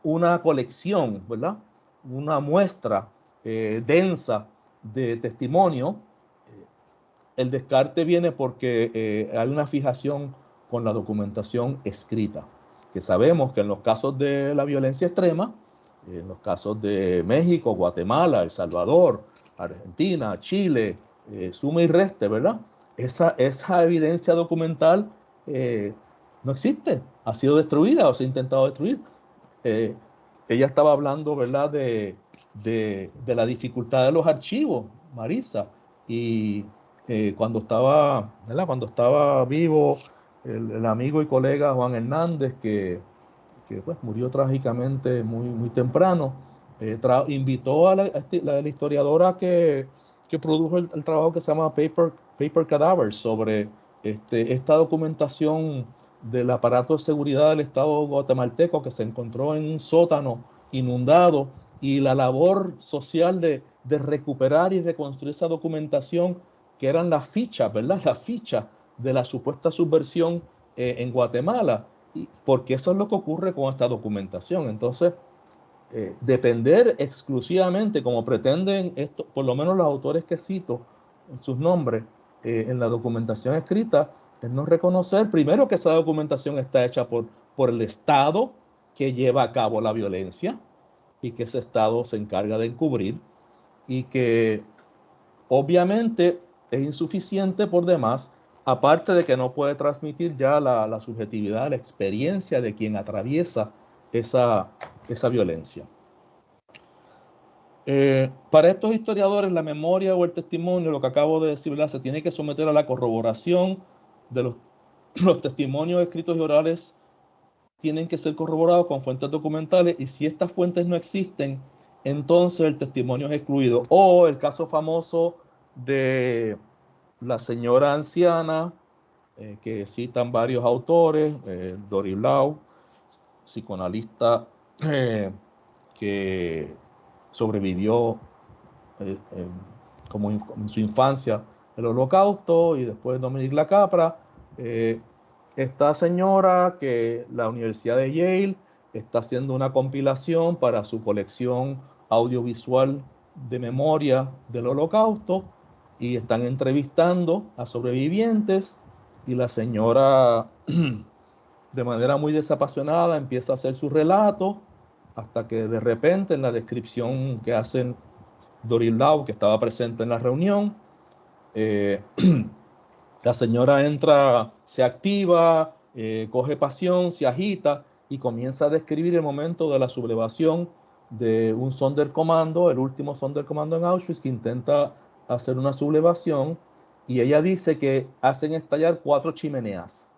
una colección, ¿verdad? Una muestra densa de testimonio. El descarte viene porque hay una fijación con la documentación escrita, que sabemos que en los casos de la violencia extrema, en los casos de México, Guatemala, El Salvador, Argentina, Chile, suma y reste, ¿verdad? Esa evidencia documental no existe, ha sido destruida o se ha intentado destruir. Ella estaba hablando, ¿verdad?, de la dificultad de los archivos, Marisa, y cuando estaba vivo el amigo y colega Juan Hernández, que pues, murió trágicamente muy temprano, invitó a la historiadora que produjo el trabajo que se llama Paper Cadavers sobre esta documentación del aparato de seguridad del Estado guatemalteco que se encontró en un sótano inundado y la labor social de recuperar y reconstruir esa documentación que eran las fichas, ¿verdad? Las fichas de la supuesta subversión en Guatemala, porque eso es lo que ocurre con esta documentación. Entonces, depender exclusivamente, como pretenden esto, por lo menos los autores que cito en sus nombres, en la documentación escrita, es no reconocer primero que esa documentación está hecha por el Estado que lleva a cabo la violencia y que ese Estado se encarga de encubrir y que obviamente es insuficiente por demás, aparte de que no puede transmitir ya la subjetividad, la experiencia de quien atraviesa esa violencia. Para estos historiadores, la memoria o el testimonio, lo que acabo de decir, ¿verdad?, se tiene que someter a la corroboración de los testimonios escritos y orales, tienen que ser corroborados con fuentes documentales, y si estas fuentes no existen, entonces el testimonio es excluido. O el caso famoso de la señora anciana, que citan varios autores, Doris Lau, psicoanalista que sobrevivió como en su infancia el Holocausto, y después Dominique Lacapra. Esta señora que la Universidad de Yale está haciendo una compilación para su colección audiovisual de memoria del Holocausto y están entrevistando a sobrevivientes, y la señora de manera muy desapasionada empieza a hacer su relato, hasta que de repente en la descripción que hacen Doris Lau, que estaba presente en la reunión, la señora entra, se activa, coge pasión, se agita y comienza a describir el momento de la sublevación de un Sonderkommando, el último Sonderkommando en Auschwitz, que intenta hacer una sublevación, y ella dice que hacen estallar 4 chimeneas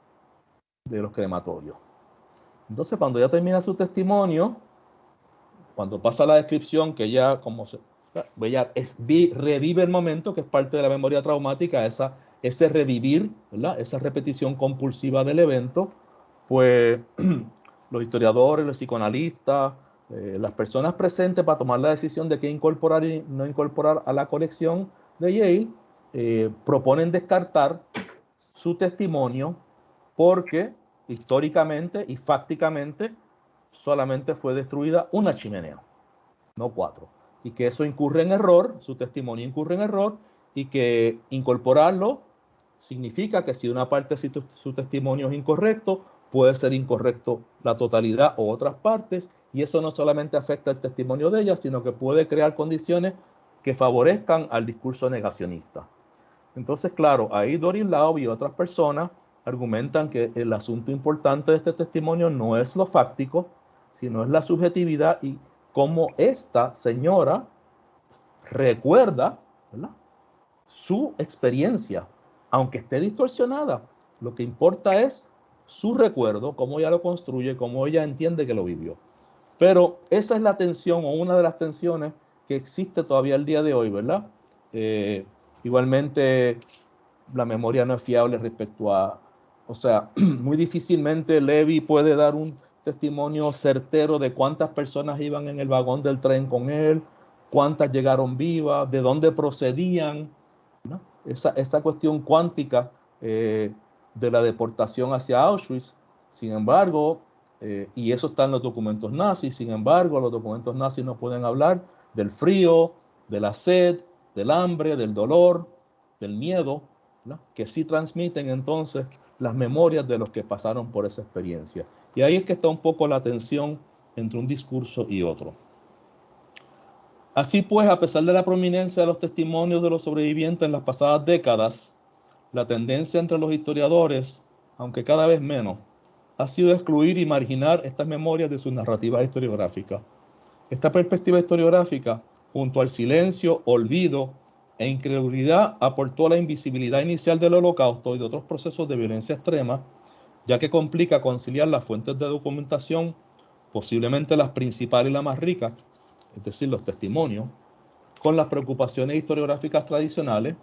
de los crematorios. Entonces, cuando ella termina su testimonio, cuando pasa la descripción, que ella, ella revive el momento, que es parte de la memoria traumática, ese revivir, ¿verdad? Esa repetición compulsiva del evento, pues los historiadores, los psicoanalistas, las personas presentes para tomar la decisión de qué incorporar y no incorporar a la colección de Yale, proponen descartar su testimonio porque históricamente y fácticamente solamente fue destruida una chimenea, no 4. Y que eso incurre en error, su testimonio incurre en error, y que incorporarlo significa que si una parte de su testimonio es incorrecto, puede ser incorrecto la totalidad o otras partes, y eso no solamente afecta el testimonio de ella, sino que puede crear condiciones que favorezcan al discurso negacionista. Entonces, claro, ahí Doris Lau y otras personas argumentan que el asunto importante de este testimonio no es lo fáctico, sino es la subjetividad y cómo esta señora recuerda, ¿verdad?, su experiencia, aunque esté distorsionada. Lo que importa es su recuerdo, cómo ella lo construye, cómo ella entiende que lo vivió. Pero esa es la tensión, o una de las tensiones que existe todavía el día de hoy, ¿verdad? Igualmente, la memoria no es fiable respecto a, o sea, muy difícilmente Levi puede dar un testimonio certero de cuántas personas iban en el vagón del tren con él, cuántas llegaron vivas, de dónde procedían, ¿no? Esta cuestión cuántica de la deportación hacia Auschwitz. Sin embargo, y eso está en los documentos nazis, sin embargo, los documentos nazis no pueden hablar del frío, de la sed, del hambre, del dolor, del miedo, ¿no?, que sí transmiten entonces las memorias de los que pasaron por esa experiencia. Y ahí es que está un poco la tensión entre un discurso y otro. Así pues, a pesar de la prominencia de los testimonios de los sobrevivientes en las pasadas décadas, la tendencia entre los historiadores, aunque cada vez menos, ha sido excluir y marginar estas memorias de su narrativa historiográfica. Esta perspectiva historiográfica, junto al silencio, olvido e incredulidad, aportó a la invisibilidad inicial del Holocausto y de otros procesos de violencia extrema, ya que complica conciliar las fuentes de documentación, posiblemente las principales y las más ricas, es decir, los testimonios, con las preocupaciones historiográficas tradicionales,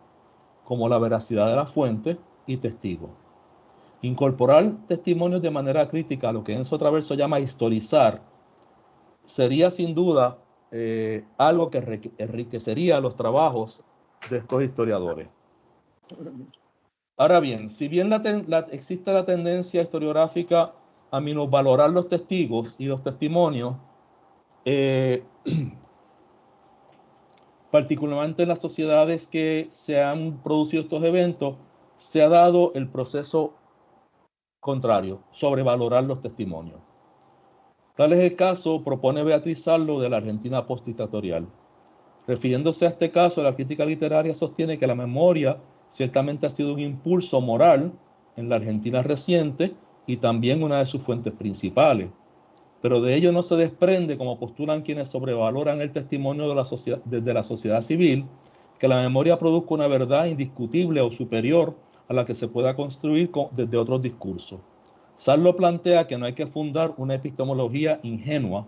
como la veracidad de la fuente y testigos. Incorporar testimonios de manera crítica a lo que Enzo Traverso llama historizar sería sin duda algo que enriquecería los trabajos de estos historiadores. Ahora bien, si bien existe la tendencia historiográfica a minusvalorar los testigos y los testimonios, particularmente en las sociedades que se han producido estos eventos, se ha dado el proceso contrario, sobrevalorar los testimonios. Tal es el caso, propone Beatriz Sarlo, de la Argentina postdictatorial. Refiriéndose a este caso, la crítica literaria sostiene que la memoria ciertamente ha sido un impulso moral en la Argentina reciente y también una de sus fuentes principales. Pero de ello no se desprende, como postulan quienes sobrevaloran el testimonio desde la sociedad civil, que la memoria produzca una verdad indiscutible o superior a la que se pueda construir desde otros discursos. Sarlo plantea que no hay que fundar una epistemología ingenua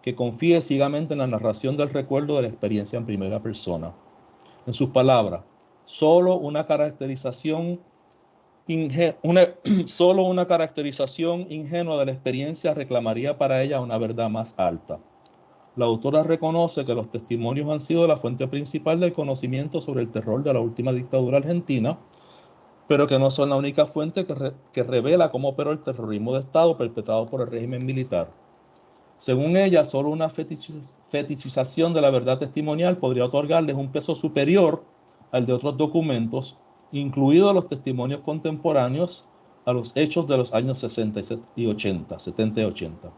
que confíe ciegamente en la narración del recuerdo de la experiencia en primera persona. En sus palabras, solo una caracterización ingenua de la experiencia reclamaría para ella una verdad más alta. La autora reconoce que los testimonios han sido la fuente principal del conocimiento sobre el terror de la última dictadura argentina, pero que no son la única fuente que revela cómo operó el terrorismo de Estado perpetrado por el régimen militar. Según ella, solo una fetichización de la verdad testimonial podría otorgarles un peso superior al de otros documentos, incluidos los testimonios contemporáneos, a los hechos de los años 60 y 80, 70 y 80.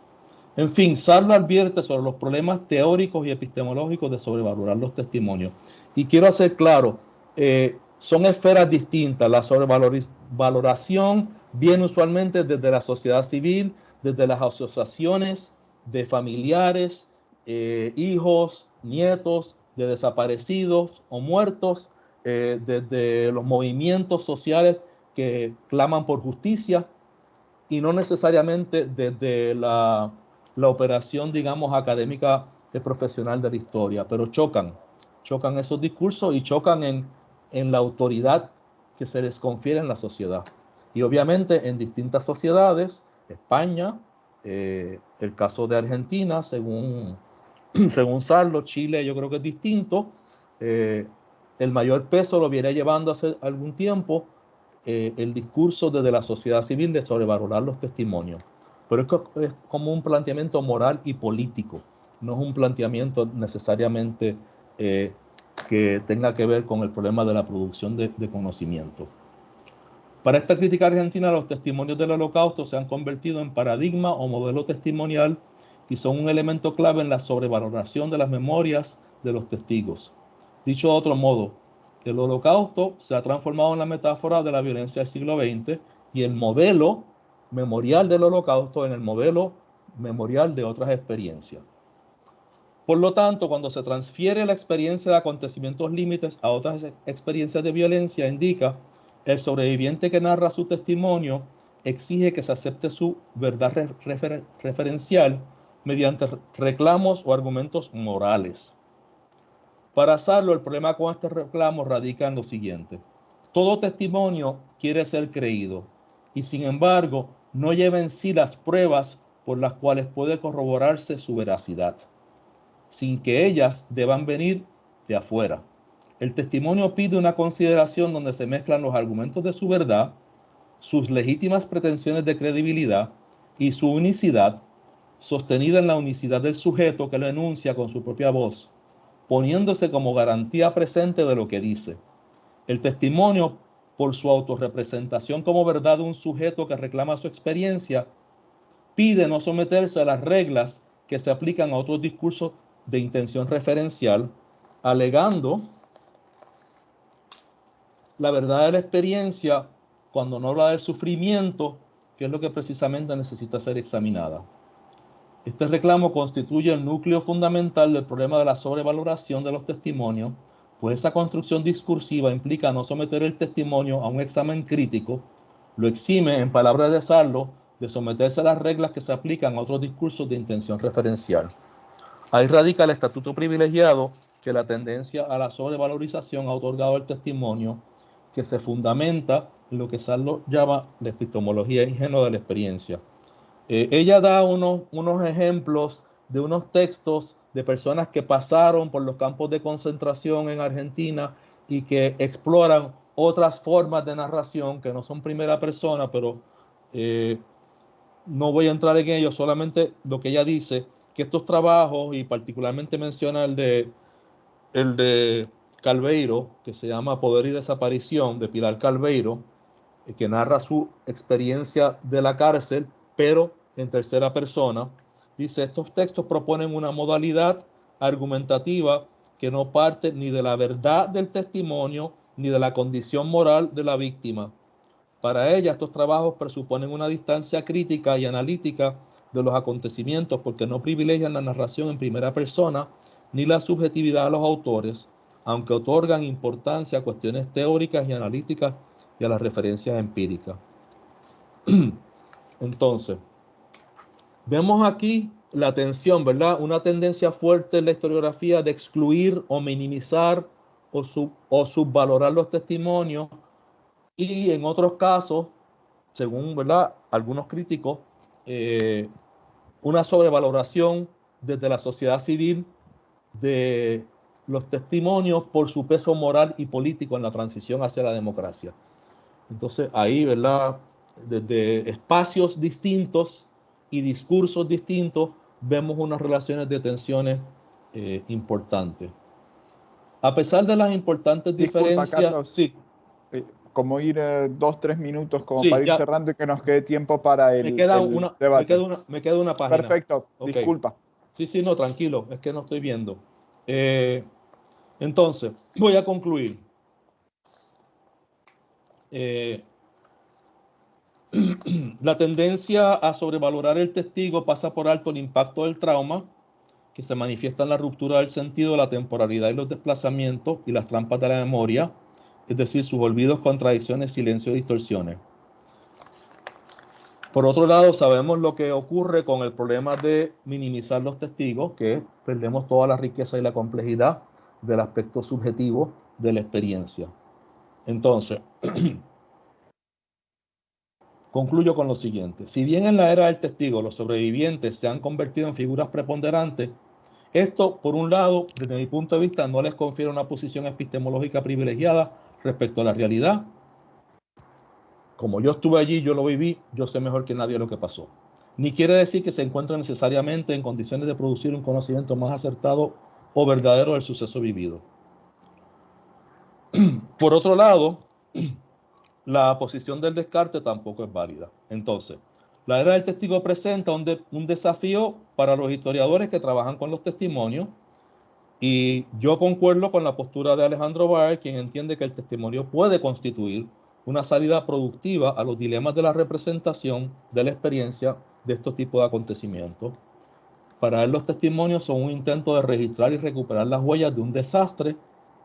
En fin, Sarlo advierte sobre los problemas teóricos y epistemológicos de sobrevalorar los testimonios. Y quiero hacer claro, son esferas distintas. La sobrevaloración viene usualmente desde la sociedad civil, desde las asociaciones de familiares, hijos, nietos de desaparecidos o muertos, desde los movimientos sociales que claman por justicia, y no necesariamente desde la operación, digamos, académica y profesional de la historia, pero chocan esos discursos y chocan en la autoridad que se les confiere en la sociedad. Y obviamente en distintas sociedades, España, el caso de Argentina, según Sarlo, Chile yo creo que es distinto, el mayor peso lo viene llevando hace algún tiempo el discurso desde la sociedad civil de sobrevalorar los testimonios. Pero es como un planteamiento moral y político, no es un planteamiento necesariamente que tenga que ver con el problema de la producción de conocimiento. Para esta crítica argentina, los testimonios del Holocausto se han convertido en paradigma o modelo testimonial y son un elemento clave en la sobrevaloración de las memorias de los testigos. Dicho de otro modo, el Holocausto se ha transformado en la metáfora de la violencia del siglo XX y el modelo memorial del Holocausto en el modelo memorial de otras experiencias. Por lo tanto, cuando se transfiere la experiencia de acontecimientos límites a otras experiencias de violencia, indica el sobreviviente que narra su testimonio exige que se acepte su verdad referencial mediante reclamos o argumentos morales. Para Sarlo, el problema con este reclamo radica en lo siguiente. Todo testimonio quiere ser creído y, sin embargo, no lleva en sí las pruebas por las cuales puede corroborarse su veracidad, sin que ellas deban venir de afuera. El testimonio pide una consideración donde se mezclan los argumentos de su verdad, sus legítimas pretensiones de credibilidad y su unicidad, sostenida en la unicidad del sujeto que lo enuncia con su propia voz, poniéndose como garantía presente de lo que dice. El testimonio, por su autorrepresentación como verdad de un sujeto que reclama su experiencia, pide no someterse a las reglas que se aplican a otros discursos de intención referencial, alegando la verdad de la experiencia cuando no habla del sufrimiento, que es lo que precisamente necesita ser examinada. Este reclamo constituye el núcleo fundamental del problema de la sobrevaloración de los testimonios, pues esa construcción discursiva implica no someter el testimonio a un examen crítico, lo exime, en palabras de Sarlo, de someterse a las reglas que se aplican a otros discursos de intención referencial. Ahí radica el estatuto privilegiado que la tendencia a la sobrevalorización ha otorgado al testimonio, que se fundamenta en lo que Sarlo llama la epistemología ingenua de la experiencia. Ella da unos ejemplos de unos textos de personas que pasaron por los campos de concentración en Argentina y que exploran otras formas de narración que no son primera persona, pero no voy a entrar en ello, solamente lo que ella dice, que estos trabajos, y particularmente menciona el de Calveiro, que se llama Poder y Desaparición, de Pilar Calveiro, que narra su experiencia de la cárcel, pero en tercera persona. Dice, estos textos proponen una modalidad argumentativa que no parte ni de la verdad del testimonio ni de la condición moral de la víctima. Para ella, estos trabajos presuponen una distancia crítica y analítica de los acontecimientos porque no privilegian la narración en primera persona ni la subjetividad de los autores, aunque otorgan importancia a cuestiones teóricas y analíticas y a las referencias empíricas. Entonces, vemos aquí la tensión, ¿verdad? Una tendencia fuerte en la historiografía de excluir o minimizar o subvalorar los testimonios, y en otros casos, según, ¿verdad?, algunos críticos, una sobrevaloración desde la sociedad civil de los testimonios por su peso moral y político en la transición hacia la democracia. Entonces ahí, ¿verdad?, desde espacios distintos y discursos distintos vemos unas relaciones de tensiones importantes. A pesar de las importantes diferencias...
Carlos,
sí.
como ir 2-3 minutos como
sí,
para ir
ya
cerrando y que nos quede tiempo para el debate.
Me queda una página.
Perfecto,
okay.
Disculpa.
Sí, no, tranquilo, es que no estoy viendo. Entonces, voy a concluir. La tendencia a sobrevalorar el testigo pasa por alto el impacto del trauma, que se manifiesta en la ruptura del sentido, la temporalidad y los desplazamientos y las trampas de la memoria, es decir, sus olvidos, contradicciones, silencio y distorsiones. Por otro lado, sabemos lo que ocurre con el problema de minimizar los testigos, que perdemos toda la riqueza y la complejidad del aspecto subjetivo de la experiencia. Entonces, concluyo con lo siguiente. Si bien en la era del testigo los sobrevivientes se han convertido en figuras preponderantes, esto, por un lado, desde mi punto de vista, no les confiere una posición epistemológica privilegiada respecto a la realidad. Como yo estuve allí, yo lo viví, yo sé mejor que nadie lo que pasó. Ni quiere decir que se encuentren necesariamente en condiciones de producir un conocimiento más acertado o verdadero del suceso vivido. Por otro lado, la posición del descarte tampoco es válida. Entonces, la era del testigo presenta un desafío para los historiadores que trabajan con los testimonios, y yo concuerdo con la postura de Alejandro Baer, quien entiende que el testimonio puede constituir una salida productiva a los dilemas de la representación de la experiencia de estos tipos de acontecimientos. Para él, los testimonios son un intento de registrar y recuperar las huellas de un desastre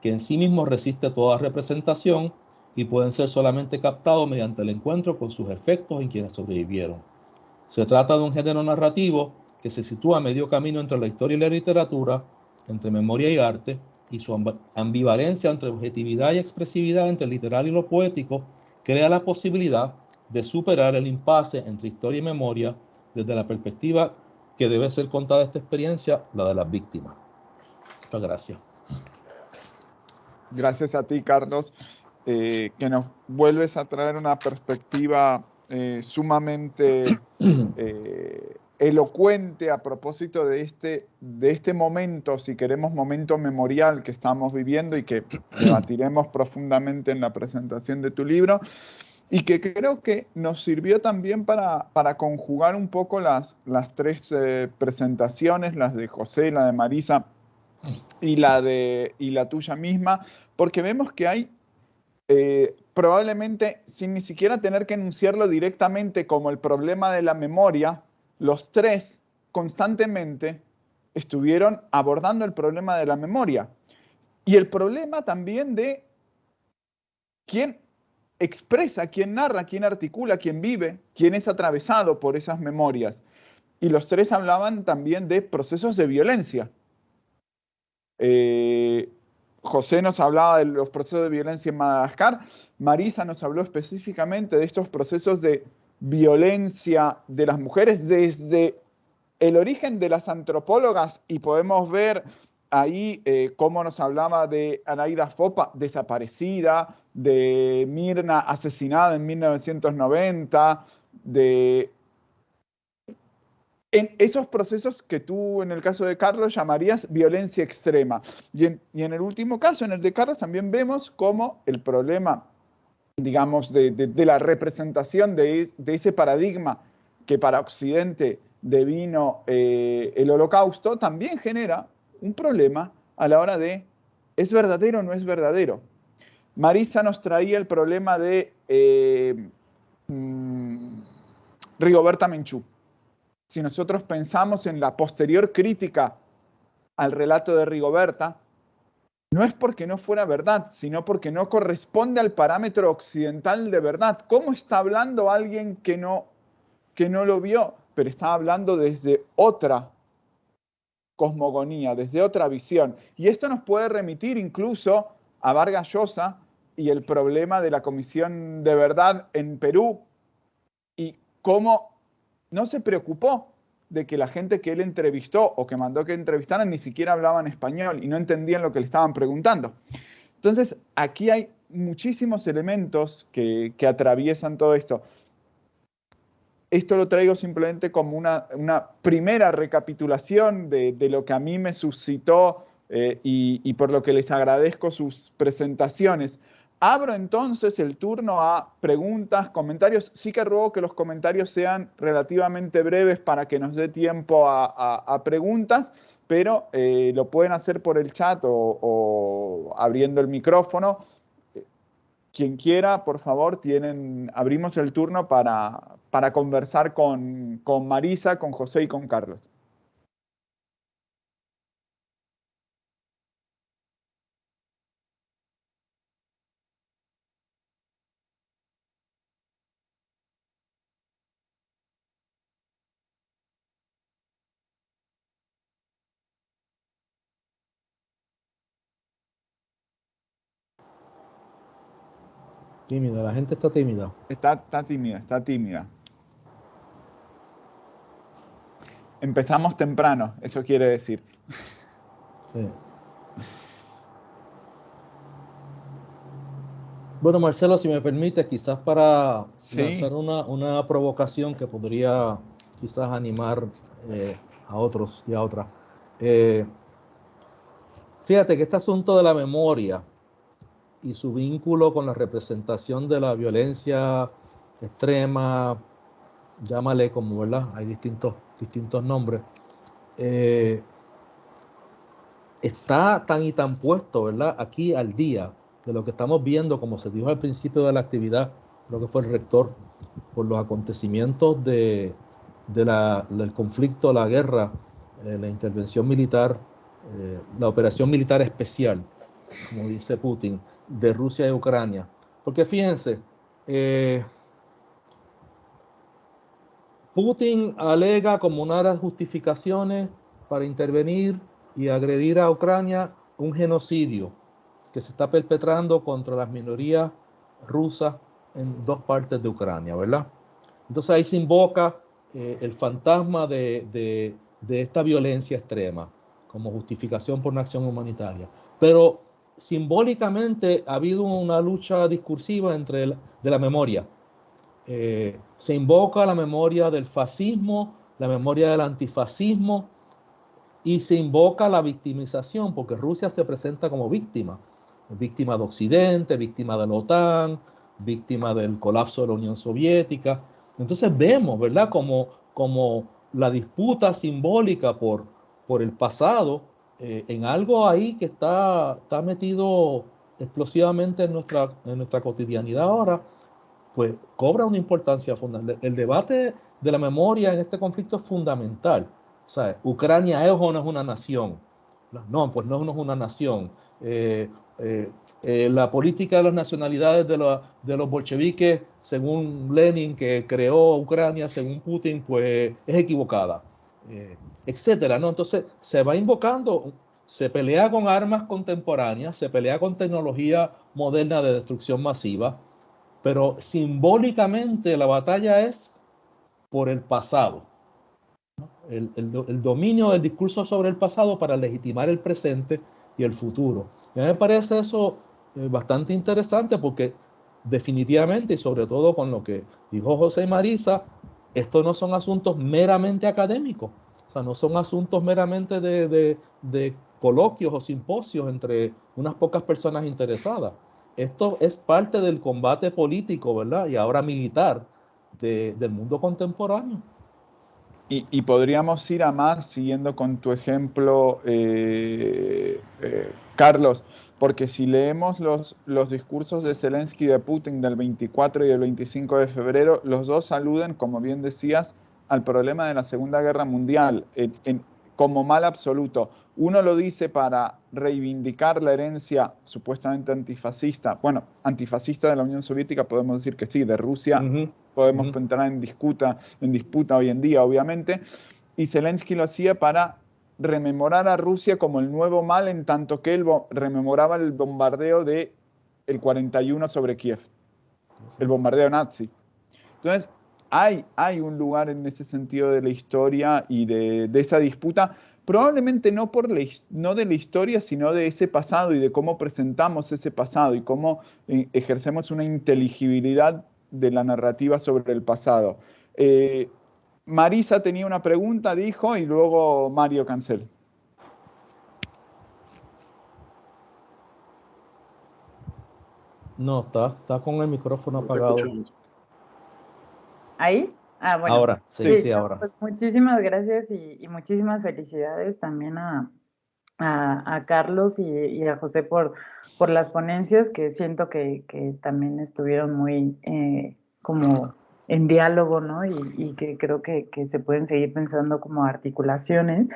que en sí mismo resiste toda representación y pueden ser solamente captados mediante el encuentro con sus efectos en quienes sobrevivieron. Se trata de un género narrativo que se sitúa a medio camino entre la historia y la literatura, entre memoria y arte, y su ambivalencia entre objetividad y expresividad, entre el literario y lo poético, crea la posibilidad de superar el impasse entre historia y memoria desde la perspectiva que debe ser contada esta experiencia, la de las víctimas. Muchas gracias.
Gracias a ti, Carlos, que nos vuelves a traer una perspectiva sumamente elocuente a propósito de este momento, si queremos, momento memorial que estamos viviendo y que debatiremos profundamente en la presentación de tu libro, y que creo que nos sirvió también para conjugar un poco las tres presentaciones, las de José, la de Marisa y la tuya misma, porque vemos que hay probablemente, sin ni siquiera tener que enunciarlo directamente como el problema de la memoria, los tres constantemente estuvieron abordando el problema de la memoria y el problema también de quién expresa, quién narra, quién articula, quién vive, quién es atravesado por esas memorias. Y los tres hablaban también de procesos de violencia. José nos hablaba de los procesos de violencia en Madagascar. Marisa nos habló específicamente de estos procesos de violencia de las mujeres desde el origen de las antropólogas, y podemos ver ahí cómo nos hablaba de Anaida Fopa, desaparecida, de Mirna, asesinada en 1990, en esos procesos que tú, en el caso de Carlos, llamarías violencia extrema. Y en el último caso, en el de Carlos, también vemos cómo el problema, digamos, de la representación de ese paradigma que para Occidente devino el Holocausto, también genera un problema a la hora de ¿es verdadero o no es verdadero? Marisa nos traía el problema de Rigoberta Menchú. Si nosotros pensamos en la posterior crítica al relato de Rigoberta, no es porque no fuera verdad, sino porque no corresponde al parámetro occidental de verdad. ¿Cómo está hablando alguien que no lo vio? Pero está hablando desde otra cosmogonía, desde otra visión. Y esto nos puede remitir incluso a Vargas Llosa y el problema de la Comisión de Verdad en Perú, y cómo no se preocupó de que la gente que él entrevistó o que mandó que entrevistaran ni siquiera hablaban español y no entendían lo que le estaban preguntando. Entonces, aquí hay muchísimos elementos que atraviesan todo esto. Esto lo traigo simplemente como una primera recapitulación de lo que a mí me suscitó y por lo que les agradezco sus presentaciones. Abro entonces el turno a preguntas, comentarios. Sí que ruego que los comentarios sean relativamente breves para que nos dé tiempo a preguntas, pero lo pueden hacer por el chat o abriendo el micrófono. Quien quiera, por favor, abrimos el turno para conversar con Marisa, con José y con Carlos.
Tímida, la gente está tímida.
Está tímida, está tímida. Empezamos temprano, eso quiere decir.
Sí. Bueno, Marcelo, si me permite, quizás para lanzar una provocación que podría quizás animar a otros y a otras. Fíjate que este asunto de la memoria y su vínculo con la representación de la violencia extrema, llámale como, ¿verdad? Hay distintos nombres. Está tan y tan puesto, ¿verdad? Aquí al día de lo que estamos viendo, como se dijo al principio de la actividad, creo que fue el rector, por los acontecimientos del conflicto, la guerra, la intervención militar, la operación militar especial, como dice Putin, de Rusia y Ucrania. Porque fíjense, Putin alega como una de las justificaciones para intervenir y agredir a Ucrania un genocidio que se está perpetrando contra las minorías rusas en dos partes de Ucrania, ¿verdad? Entonces ahí se invoca el fantasma de esta violencia extrema como justificación por una acción humanitaria. Pero simbólicamente ha habido una lucha discursiva de la memoria. Se invoca la memoria del fascismo, la memoria del antifascismo, y se invoca la victimización, porque Rusia se presenta como víctima de Occidente, víctima de la OTAN, víctima del colapso de la Unión Soviética. Entonces vemos, ¿verdad?, como la disputa simbólica por el pasado en algo ahí que está metido explosivamente en nuestra cotidianidad ahora, pues cobra una importancia fundamental. El debate de la memoria en este conflicto es fundamental. O sea, ¿Ucrania es o no es una nación? No, pues no es una nación. La política de las nacionalidades de los bolcheviques, según Lenin, que creó Ucrania, según Putin, pues es equivocada, etcétera, ¿no? Entonces se va invocando, se pelea con armas contemporáneas, se pelea con tecnología moderna de destrucción masiva, pero simbólicamente la batalla es por el pasado, ¿no? El dominio del discurso sobre el pasado para legitimar el presente y el futuro. Y a mí me parece eso bastante interesante porque definitivamente, y sobre todo con lo que dijo José y Marisa, estos no son asuntos meramente académicos, o sea, no son asuntos meramente de coloquios o simposios entre unas pocas personas interesadas. Esto es parte del combate político, ¿verdad? Y ahora militar del mundo contemporáneo.
Y podríamos ir a más, siguiendo con tu ejemplo, Carlos, porque si leemos los discursos de Zelensky y de Putin del 24 y del 25 de febrero, los dos aluden, como bien decías, al problema de la Segunda Guerra Mundial, como mal absoluto. Uno lo dice para reivindicar la herencia supuestamente antifascista, bueno, antifascista de la Unión Soviética, podemos decir que sí, de Rusia. Podemos entrar en disputa hoy en día, obviamente, y Zelensky lo hacía para rememorar a Rusia como el nuevo mal, en tanto que él rememoraba el bombardeo del 41 sobre Kiev, el bombardeo nazi. Entonces, hay un lugar en ese sentido de la historia y de esa disputa, probablemente no de la historia, sino de ese pasado y de cómo presentamos ese pasado y cómo ejercemos una inteligibilidad de la narrativa sobre el pasado. Marisa tenía una pregunta, dijo, y luego Mario Cancel.
No, está con el micrófono
No te
apagado.
escuchamos.
¿Ahí? Ah, bueno.
Ahora,
Sí,
sí, ahora.
pues muchísimas gracias y muchísimas felicidades también a Carlos y a José por las ponencias, que siento que también estuvieron muy como en diálogo, ¿no? Y que creo que se pueden seguir pensando como articulaciones.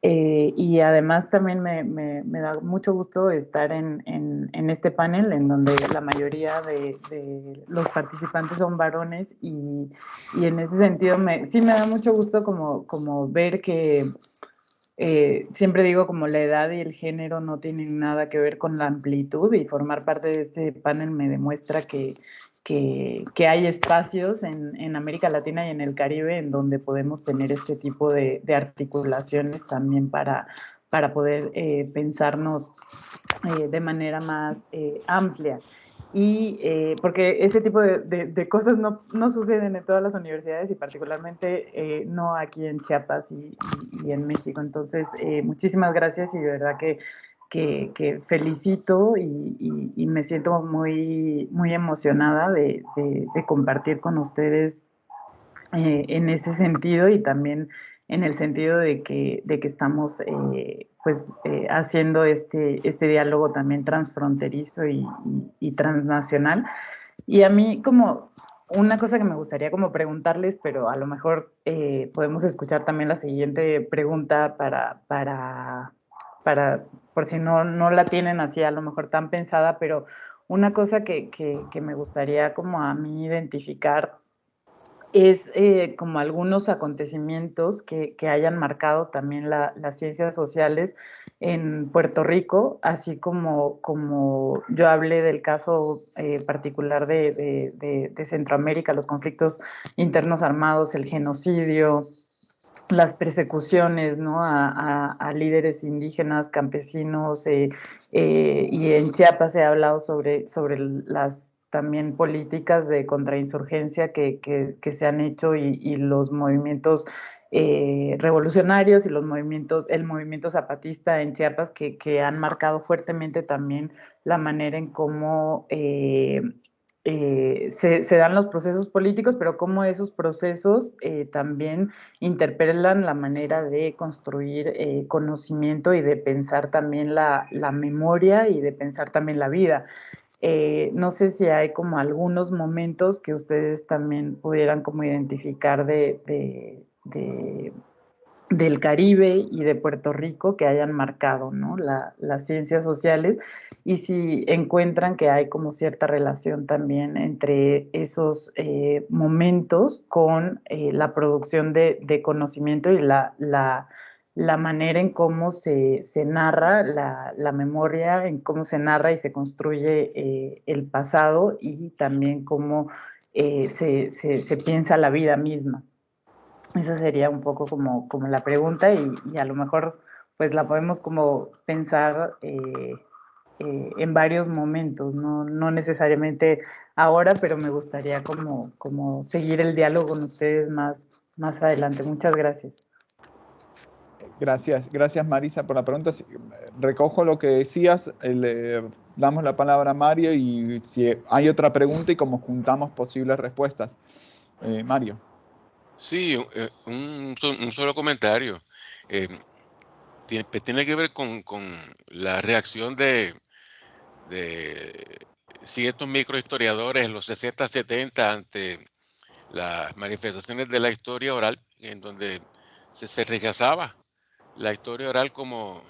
Y además también me da mucho gusto estar en este panel en donde la mayoría de los participantes son varones y en ese sentido sí me da mucho gusto como ver que siempre digo como la edad y el género no tienen nada que ver con la amplitud, y formar parte de este panel me demuestra que hay espacios en América Latina y en el Caribe en donde podemos tener este tipo de articulaciones también para poder pensarnos de manera más amplia. Y porque ese tipo de cosas no suceden en todas las universidades y particularmente no aquí en Chiapas y en México. Entonces, muchísimas gracias y de verdad que felicito y me siento muy, muy emocionada de compartir con ustedes en ese sentido, y también en el sentido de que estamos haciendo este diálogo también transfronterizo y transnacional. Y a mí como una cosa que me gustaría como preguntarles, pero a lo mejor podemos escuchar también la siguiente pregunta por si no la tienen así a lo mejor tan pensada, pero una cosa que me gustaría como a mí identificar es como algunos acontecimientos que hayan marcado también las ciencias sociales en Puerto Rico, así como yo hablé del caso particular de Centroamérica, los conflictos internos armados, el genocidio, las persecuciones, ¿no? a líderes indígenas, campesinos, y en Chiapas se ha hablado sobre las también políticas de contrainsurgencia que se han hecho y los movimientos revolucionarios y el movimiento zapatista en Chiapas que han marcado fuertemente también la manera en cómo se dan los procesos políticos, pero cómo esos procesos también interpelan la manera de construir conocimiento y de pensar también la memoria y de pensar también la vida. No sé si hay como algunos momentos que ustedes también pudieran como identificar del Caribe y de Puerto Rico que hayan marcado, ¿no? las ciencias sociales, y si encuentran que hay como cierta relación también entre esos momentos con la producción de conocimiento y la manera en cómo se narra la memoria, en cómo se narra y se construye el pasado, y también cómo se piensa la vida misma. Esa sería un poco como la pregunta, y a lo mejor pues la podemos como pensar en varios momentos, no necesariamente ahora, pero me gustaría como seguir el diálogo con ustedes más adelante. Muchas gracias.
Gracias Marisa por la pregunta. Recojo lo que decías, le damos la palabra a Mario y si hay otra pregunta y como juntamos posibles respuestas. Mario.
Sí, un solo comentario. Tiene que ver con la reacción de ciertos microhistoriadores en los 60, 70 ante las manifestaciones de la historia oral, en donde se rechazaba la historia oral como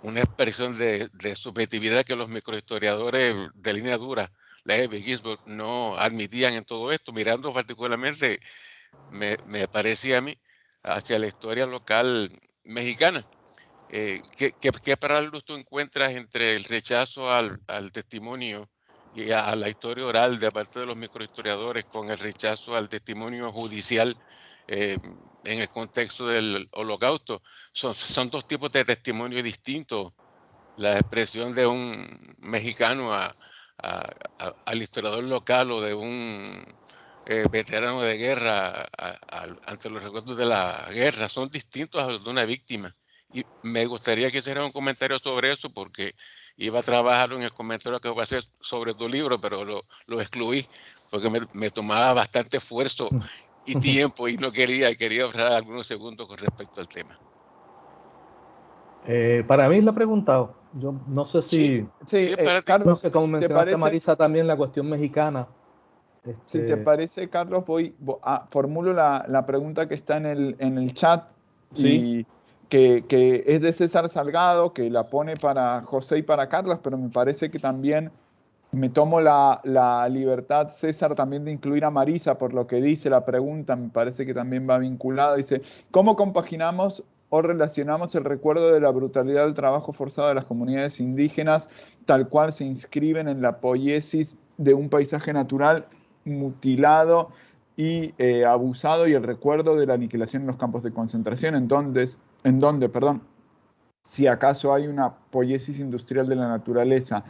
una expresión de subjetividad que los microhistoriadores de línea dura, Levi, Ginsburg, no admitían en todo esto, mirando particularmente, me parecía a mí, hacia la historia local mexicana. ¿Qué paralelos tú encuentras entre el rechazo al testimonio y a la historia oral de parte de los microhistoriadores con el rechazo al testimonio judicial en el contexto del Holocausto? Son dos tipos de testimonio distintos. La expresión de un mexicano al historiador local, o de un veterano de guerra ante los recuerdos de la guerra, son distintos a los de una víctima. Y me gustaría que hicieras un comentario sobre eso, porque iba a trabajar en el comentario que voy a hacer sobre tu libro, pero lo excluí, porque me tomaba bastante esfuerzo y tiempo y quería ahorrar algunos segundos con respecto al tema.
Para mí la preguntado. Yo no sé si...
Sí, para ti.
Carlos,
No sé, como
si te
mencionaste,
parece,
Marisa, también la cuestión mexicana.
si te parece, Carlos, formulo la pregunta que está en el chat,
Sí.
y que es de César Salgado, que la pone para José y para Carlos, pero me parece que también me tomo la libertad, César, también de incluir a Marisa por lo que dice la pregunta. Me parece que también va vinculado. Dice, ¿cómo compaginamos o relacionamos el recuerdo de la brutalidad del trabajo forzado de las comunidades indígenas, tal cual se inscriben en la poiesis de un paisaje natural mutilado y abusado, y el recuerdo de la aniquilación en los campos de concentración, en donde, si acaso hay una poiesis industrial de la naturaleza,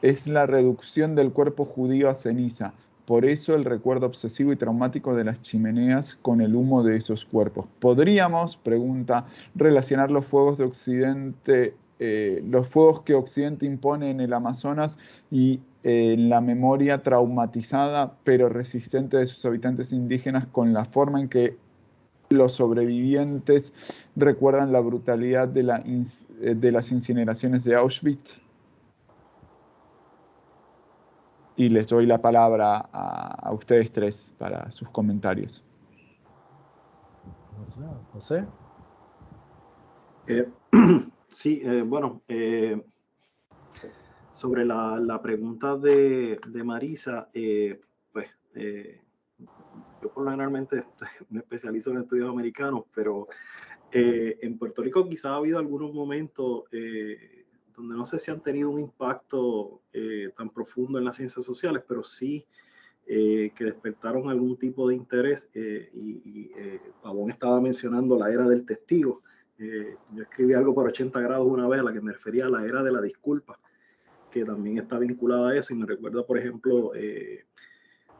es la reducción del cuerpo judío a ceniza? Por eso el recuerdo obsesivo y traumático de las chimeneas con el humo de esos cuerpos. ¿Podríamos, pregunta, relacionar los fuegos de Occidente, los fuegos que Occidente impone en el Amazonas y en la memoria traumatizada pero resistente de sus habitantes indígenas, con la forma en que los sobrevivientes recuerdan la brutalidad de las incineraciones de Auschwitz? Y les doy la palabra a ustedes tres para sus comentarios.
José.
Sí, bueno, sobre la pregunta de Marisa, pues yo por lo generalmente me especializo en estudios americanos, pero en Puerto Rico quizá ha habido algunos momentos donde no sé si han tenido un impacto tan profundo en las ciencias sociales, pero sí que despertaron algún tipo de interés. Pavón estaba mencionando la era del testigo. Yo escribí algo por 80 grados una vez a la que me refería a la era de la disculpa, que también está vinculada a eso, y me recuerda, por ejemplo,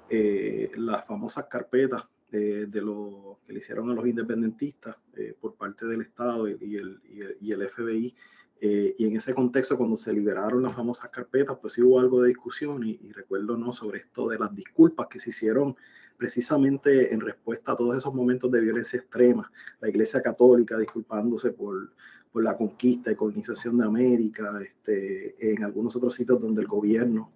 las famosas carpetas de lo que le hicieron a los independentistas por parte del Estado y el FBI. Y en ese contexto, cuando se liberaron las famosas carpetas, pues sí hubo algo de discusión, y recuerdo, ¿no?, sobre esto de las disculpas que se hicieron precisamente en respuesta a todos esos momentos de violencia extrema. La Iglesia Católica disculpándose por la conquista y colonización de América, en algunos otros sitios donde el gobierno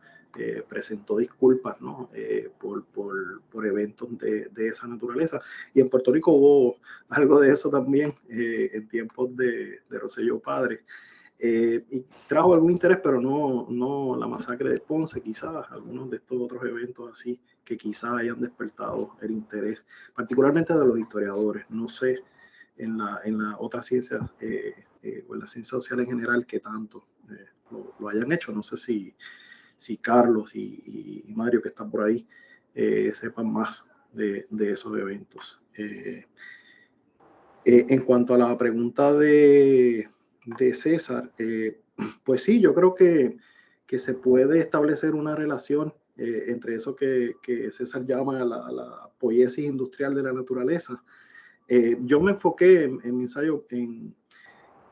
presentó disculpas, ¿no?, por eventos de esa naturaleza. Y en Puerto Rico hubo algo de eso también en tiempos de Rosselló Padre. Y trajo algún interés, pero no la masacre de Ponce, quizás algunos de estos otros eventos así que quizás hayan despertado el interés, particularmente de los historiadores. No sé en la otras ciencias o en las ciencias sociales en general que tanto lo hayan hecho. No sé si Carlos y Mario, que están por ahí, sepan más de esos eventos. En cuanto a la pregunta de César, pues sí, yo creo que se puede establecer una relación entre eso que César llama la poiesis industrial de la naturaleza. Yo me enfoqué en mi ensayo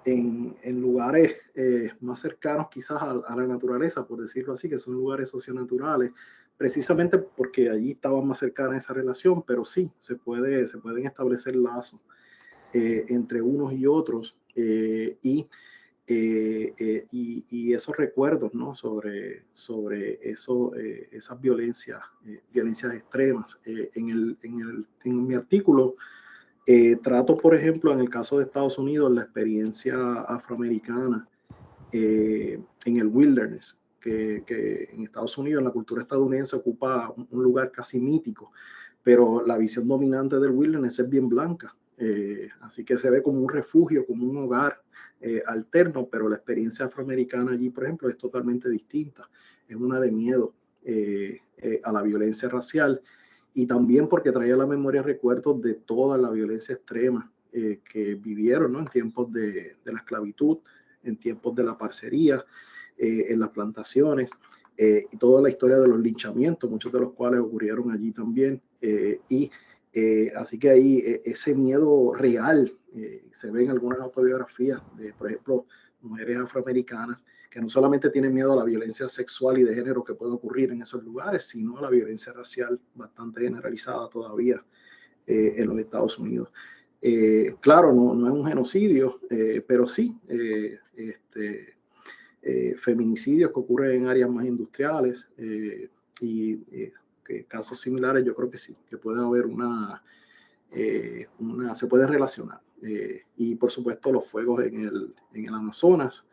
en lugares más cercanos quizás a la naturaleza, por decirlo así, que son lugares socionaturales, precisamente porque allí estaba más cercana esa relación, pero sí, se pueden establecer lazos entre unos y otros, y esos recuerdos, ¿no?, sobre eso, esas violencias extremas. En mi artículo trato, por ejemplo, en el caso de Estados Unidos, la experiencia afroamericana en el wilderness, que en Estados Unidos, en la cultura estadounidense, ocupa un lugar casi mítico, pero la visión dominante del wilderness es bien blanca. Así que se ve como un refugio, como un hogar alterno, pero la experiencia afroamericana allí, por ejemplo, es totalmente distinta. Es una de miedo a la violencia racial, y también porque traía a la memoria recuerdos de toda la violencia extrema que vivieron, ¿no?, en tiempos de la esclavitud, en tiempos de la parcería, en las plantaciones, y toda la historia de los linchamientos, muchos de los cuales ocurrieron allí también. Así que ahí ese miedo real se ven algunas autobiografías de, por ejemplo, mujeres afroamericanas que no solamente tienen miedo a la violencia sexual y de género que puede ocurrir en esos lugares, sino a la violencia racial bastante generalizada todavía en los Estados Unidos. Claro, no es un genocidio, pero sí feminicidios que ocurren en áreas más industriales y casos similares. Yo creo que sí, que puede haber se puede relacionar. Y por supuesto los fuegos en el Amazonas.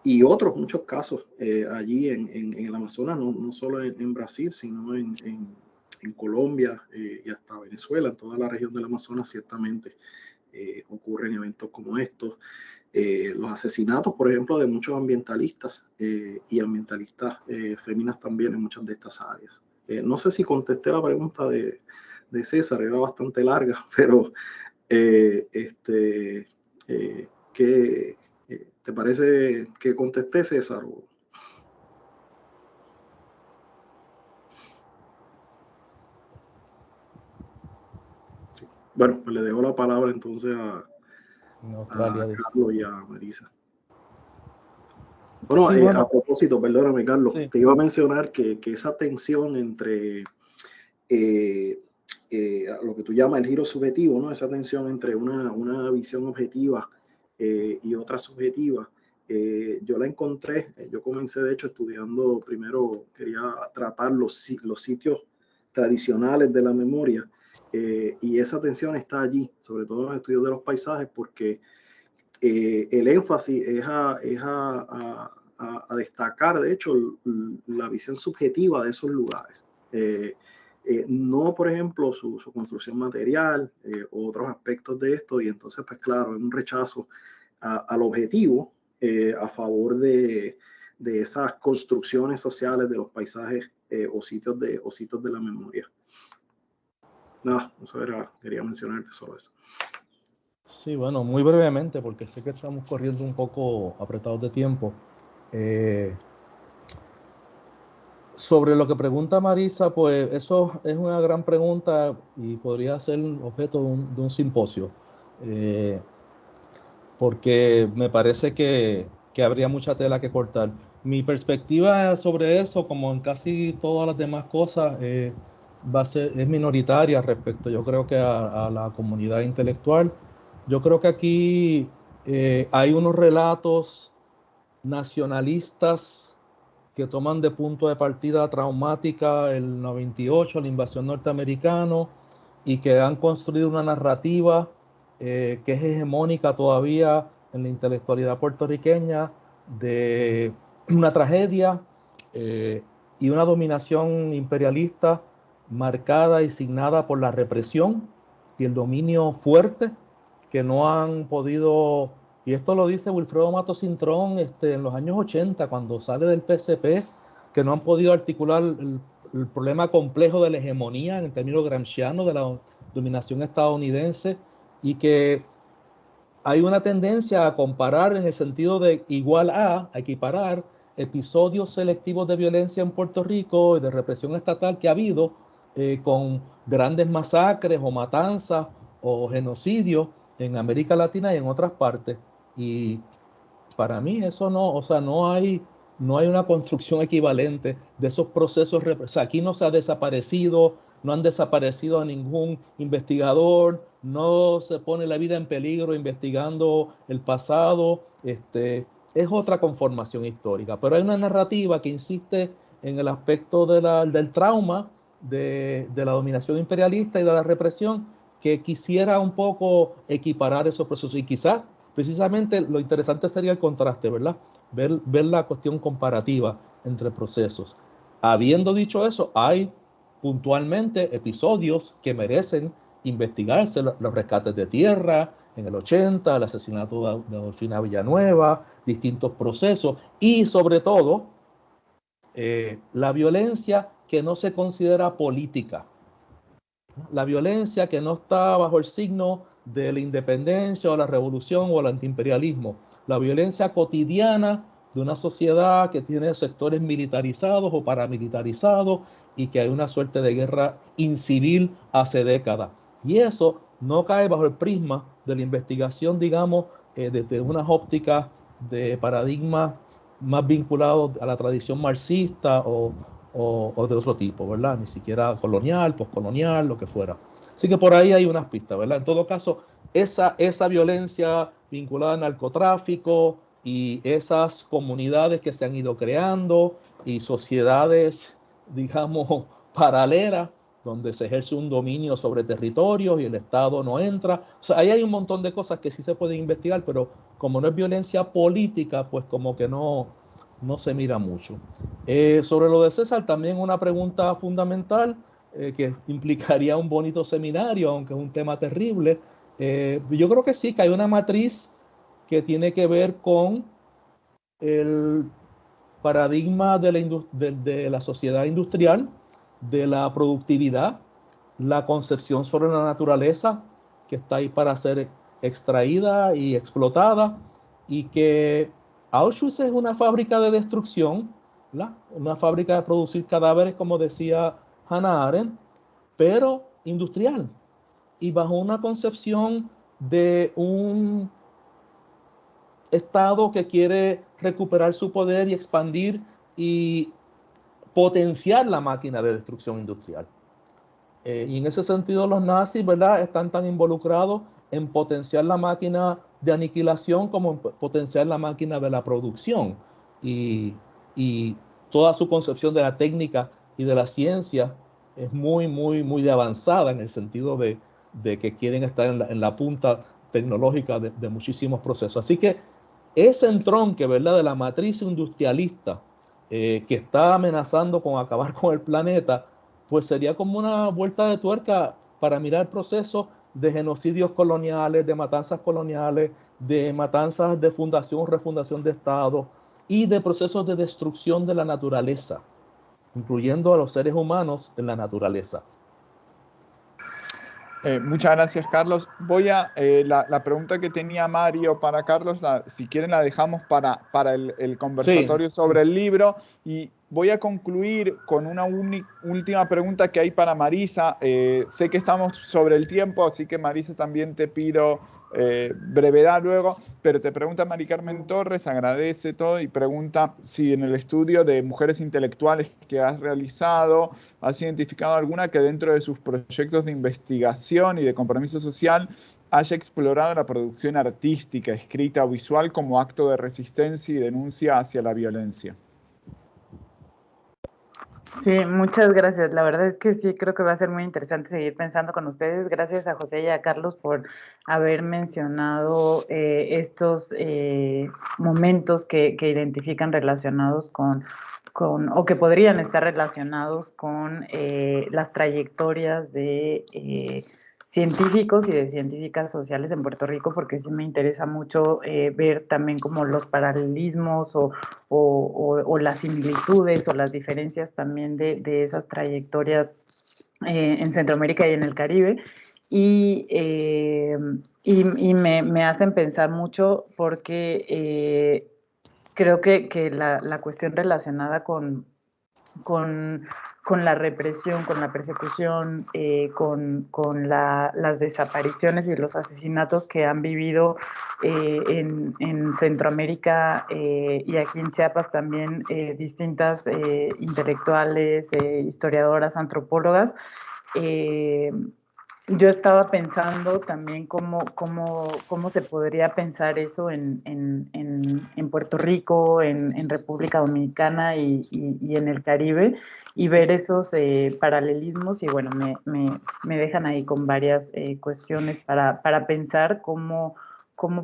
Y otros muchos casos allí en el Amazonas, no solo en Brasil, sino en Colombia y hasta Venezuela. En toda la región del Amazonas ciertamente ocurren eventos como estos. Los asesinatos, por ejemplo, de muchos ambientalistas y ambientalistas féminas también en muchas de estas áreas. No sé si contesté la pregunta de César, era bastante larga, pero ¿qué te parece que contesté, César? Sí. Bueno, pues le dejo la palabra entonces a Carlos y a Marisa. Bueno, sí, bueno, a propósito, perdóname, Carlos, sí, te iba a mencionar que esa tensión entre lo que tú llamas el giro subjetivo, ¿no? Esa tensión entre una visión objetiva y otra subjetiva, yo la encontré, yo comencé de hecho estudiando, primero quería tratar los sitios tradicionales de la memoria, y esa tensión está allí, sobre todo en los estudios de los paisajes, porque el énfasis es a destacar, de hecho, la visión subjetiva de esos lugares. No, por ejemplo, su construcción material o otros aspectos de esto, y entonces, pues claro, es un rechazo al objetivo a favor de esas construcciones sociales de los paisajes o sitios de la memoria. Nada, eso quería mencionarte solo eso.
Sí, bueno, muy brevemente, porque sé que estamos corriendo un poco apretados de tiempo. Sobre lo que pregunta Marisa, pues eso es una gran pregunta y podría ser objeto de un simposio, porque me parece que habría mucha tela que cortar. Mi perspectiva sobre eso, como en casi todas las demás cosas, es minoritaria respecto, yo creo que a la comunidad intelectual. Yo creo que aquí hay unos relatos nacionalistas que toman de punto de partida traumática el 98, la invasión norteamericana, y que han construido una narrativa que es hegemónica todavía en la intelectualidad puertorriqueña de una tragedia y una dominación imperialista marcada y signada por la represión y el dominio fuerte, que no han podido, y esto lo dice Wilfredo Matos Cintrón en los años 80, cuando sale del PSP, que no han podido articular el problema complejo de la hegemonía en el término gramsciano de la dominación estadounidense, y que hay una tendencia a comparar en el sentido de igual a equiparar episodios selectivos de violencia en Puerto Rico y de represión estatal que ha habido con grandes masacres o matanzas o genocidios en América Latina y en otras partes. Y para mí eso no, o sea, no hay una construcción equivalente de esos procesos. O sea, aquí no se ha desaparecido, no han desaparecido a ningún investigador, no se pone la vida en peligro investigando el pasado. Es otra conformación histórica, pero hay una narrativa que insiste en el aspecto del trauma, de la dominación imperialista y de la represión, que quisiera un poco equiparar esos procesos. Y quizás precisamente lo interesante sería el contraste, ¿verdad? Ver la cuestión comparativa entre procesos. Habiendo dicho eso, hay puntualmente episodios que merecen investigarse: los rescates de tierra en el 80, el asesinato de Adolfina Villanueva, distintos procesos y sobre todo la violencia que no se considera política, la violencia que no está bajo el signo de la independencia o la revolución o el antiimperialismo, la violencia cotidiana de una sociedad que tiene sectores militarizados o paramilitarizados y que hay una suerte de guerra incivil hace décadas. Y eso no cae bajo el prisma de la investigación, digamos, desde unas ópticas de paradigmas más vinculados a la tradición marxista o de otro tipo, ¿verdad? Ni siquiera colonial, postcolonial, lo que fuera. Así que por ahí hay unas pistas, ¿verdad? En todo caso, esa violencia vinculada al narcotráfico y esas comunidades que se han ido creando y sociedades, digamos, paralelas, donde se ejerce un dominio sobre territorios y el Estado no entra. O sea, ahí hay un montón de cosas que sí se pueden investigar, pero como no es violencia política, pues como que no se mira mucho. Sobre lo de César, también una pregunta fundamental que implicaría un bonito seminario, aunque es un tema terrible. Yo creo que sí, que hay una matriz que tiene que ver con el paradigma de la sociedad industrial, de la productividad, la concepción sobre la naturaleza, que está ahí para ser extraída y explotada, y que Auschwitz es una fábrica de destrucción, ¿verdad? Una fábrica de producir cadáveres, como decía Hannah Arendt, pero industrial, y bajo una concepción de un Estado que quiere recuperar su poder y expandir y potenciar la máquina de destrucción industrial. Y en ese sentido los nazis, ¿verdad?, están tan involucrados en potenciar la máquina de aniquilación como en potenciar la máquina de la producción. Y toda su concepción de la técnica y de la ciencia es muy, muy, muy de avanzada en el sentido de que quieren estar en la punta tecnológica de muchísimos procesos. Así que ese entronque, ¿verdad?, de la matriz industrialista que está amenazando con acabar con el planeta, pues sería como una vuelta de tuerca para mirar procesos de genocidios coloniales, de matanzas coloniales, de matanzas de fundación o refundación de Estado y de procesos de destrucción de la naturaleza, incluyendo a los seres humanos en la naturaleza.
Muchas gracias, Carlos. Voy a la pregunta que tenía Mario para Carlos, si quieren la dejamos para el conversatorio sobre el libro, y voy a concluir con una última pregunta que hay para Marisa. Sé que estamos sobre el tiempo, así que Marisa también te pido brevedad luego, pero te pregunta Mari Carmen Torres, agradece todo y pregunta si en el estudio de mujeres intelectuales que has realizado has identificado alguna que dentro de sus proyectos de investigación y de compromiso social haya explorado la producción artística, escrita o visual como acto de resistencia y denuncia hacia la violencia.
Sí, muchas gracias. La verdad es que sí, creo que va a ser muy interesante seguir pensando con ustedes. Gracias a José y a Carlos por haber mencionado estos momentos que identifican relacionados con o que podrían estar relacionados con las trayectorias de científicos y de científicas sociales en Puerto Rico, porque sí me interesa mucho ver también como los paralelismos o las similitudes o las diferencias también de esas trayectorias en Centroamérica y en el Caribe. Y me hacen pensar mucho porque creo que la cuestión relacionada con la represión, con la persecución, con las desapariciones y los asesinatos que han vivido en Centroamérica y aquí en Chiapas también distintas intelectuales, historiadoras, antropólogas. Yo estaba pensando también cómo se podría pensar eso en Puerto Rico, en República Dominicana y en el Caribe, y ver esos paralelismos, y bueno, me dejan ahí con varias cuestiones para pensar cómo,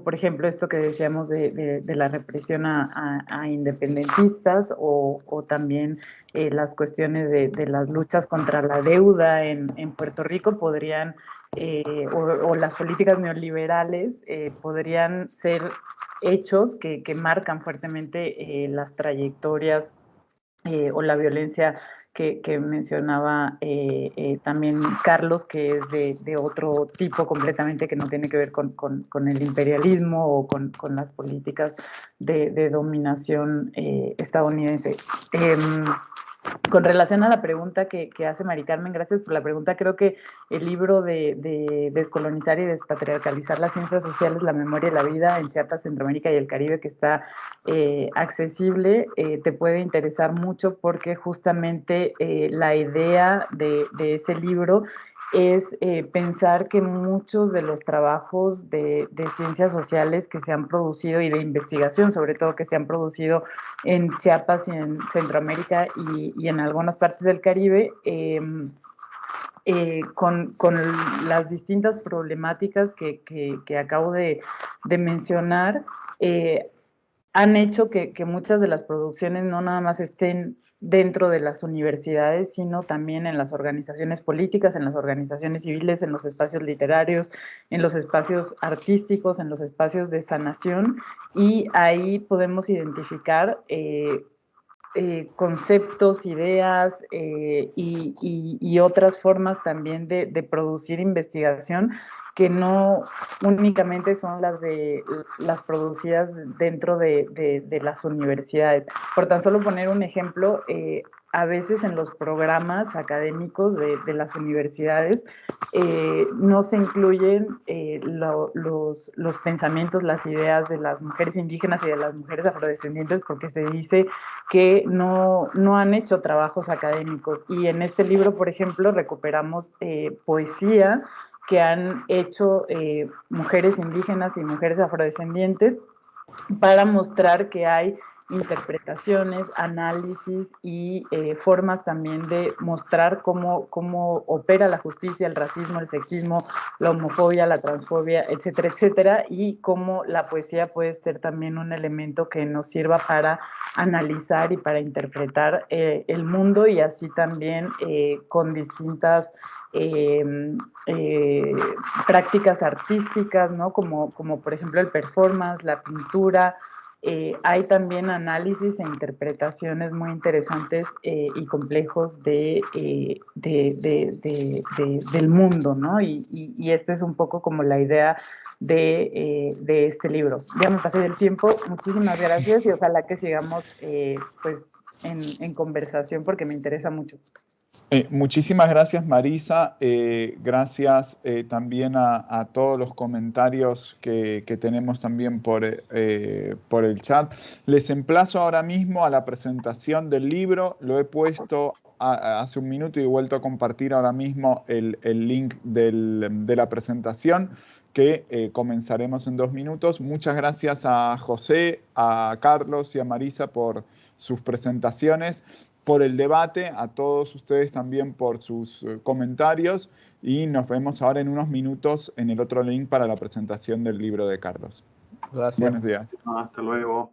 por ejemplo, esto que decíamos de la represión a independentistas o también las cuestiones de las luchas contra la deuda en Puerto Rico podrían, o las políticas neoliberales podrían ser hechos que marcan fuertemente las trayectorias o la violencia que mencionaba también Carlos, que es de otro tipo completamente, que no tiene que ver con el imperialismo o con las políticas de dominación estadounidense. Con relación a la pregunta que hace Mari Carmen, gracias por la pregunta. Creo que el libro de Descolonizar y Despatriarcalizar las Ciencias Sociales, la Memoria y la Vida en Chiapas, Centroamérica y el Caribe, que está accesible, te puede interesar mucho porque justamente la idea de ese libro es pensar que muchos de los trabajos de ciencias sociales que se han producido y de investigación, sobre todo que se han producido en Chiapas y en Centroamérica y en algunas partes del Caribe, con las distintas problemáticas que acabo de mencionar, han hecho que muchas de las producciones no nada más estén dentro de las universidades, sino también en las organizaciones políticas, en las organizaciones civiles, en los espacios literarios, en los espacios artísticos, en los espacios de sanación, y ahí podemos identificar conceptos, ideas y otras formas también de producir investigación que no únicamente son las producidas dentro de las universidades. Por tan solo poner un ejemplo, a veces en los programas académicos de las universidades no se incluyen los pensamientos, las ideas de las mujeres indígenas y de las mujeres afrodescendientes porque se dice que no han hecho trabajos académicos. Y en este libro, por ejemplo, recuperamos poesía que han hecho mujeres indígenas y mujeres afrodescendientes para mostrar que hay interpretaciones, análisis y formas también de mostrar cómo opera la justicia, el racismo, el sexismo, la homofobia, la transfobia, etcétera, etcétera, y cómo la poesía puede ser también un elemento que nos sirva para analizar y para interpretar el mundo, y así también con distintas prácticas artísticas, ¿no? Como por ejemplo el performance, la pintura. Hay también análisis e interpretaciones muy interesantes y complejos del mundo, ¿no? Y esta es un poco como la idea de este libro. Ya me pasé del tiempo, muchísimas gracias y ojalá que sigamos pues en conversación porque me interesa mucho.
Muchísimas gracias, Marisa. Gracias también a todos los comentarios que tenemos también por el chat. Les emplazo ahora mismo a la presentación del libro. Lo he puesto hace un minuto y he vuelto a compartir ahora mismo el link de la presentación que comenzaremos en 2 minutos. Muchas gracias a José, a Carlos y a Marisa por sus presentaciones, por el debate, a todos ustedes también por sus comentarios, y nos vemos ahora en unos minutos en el otro link para la presentación del libro de Carlos.
Gracias.
Buenos días.
Hasta luego.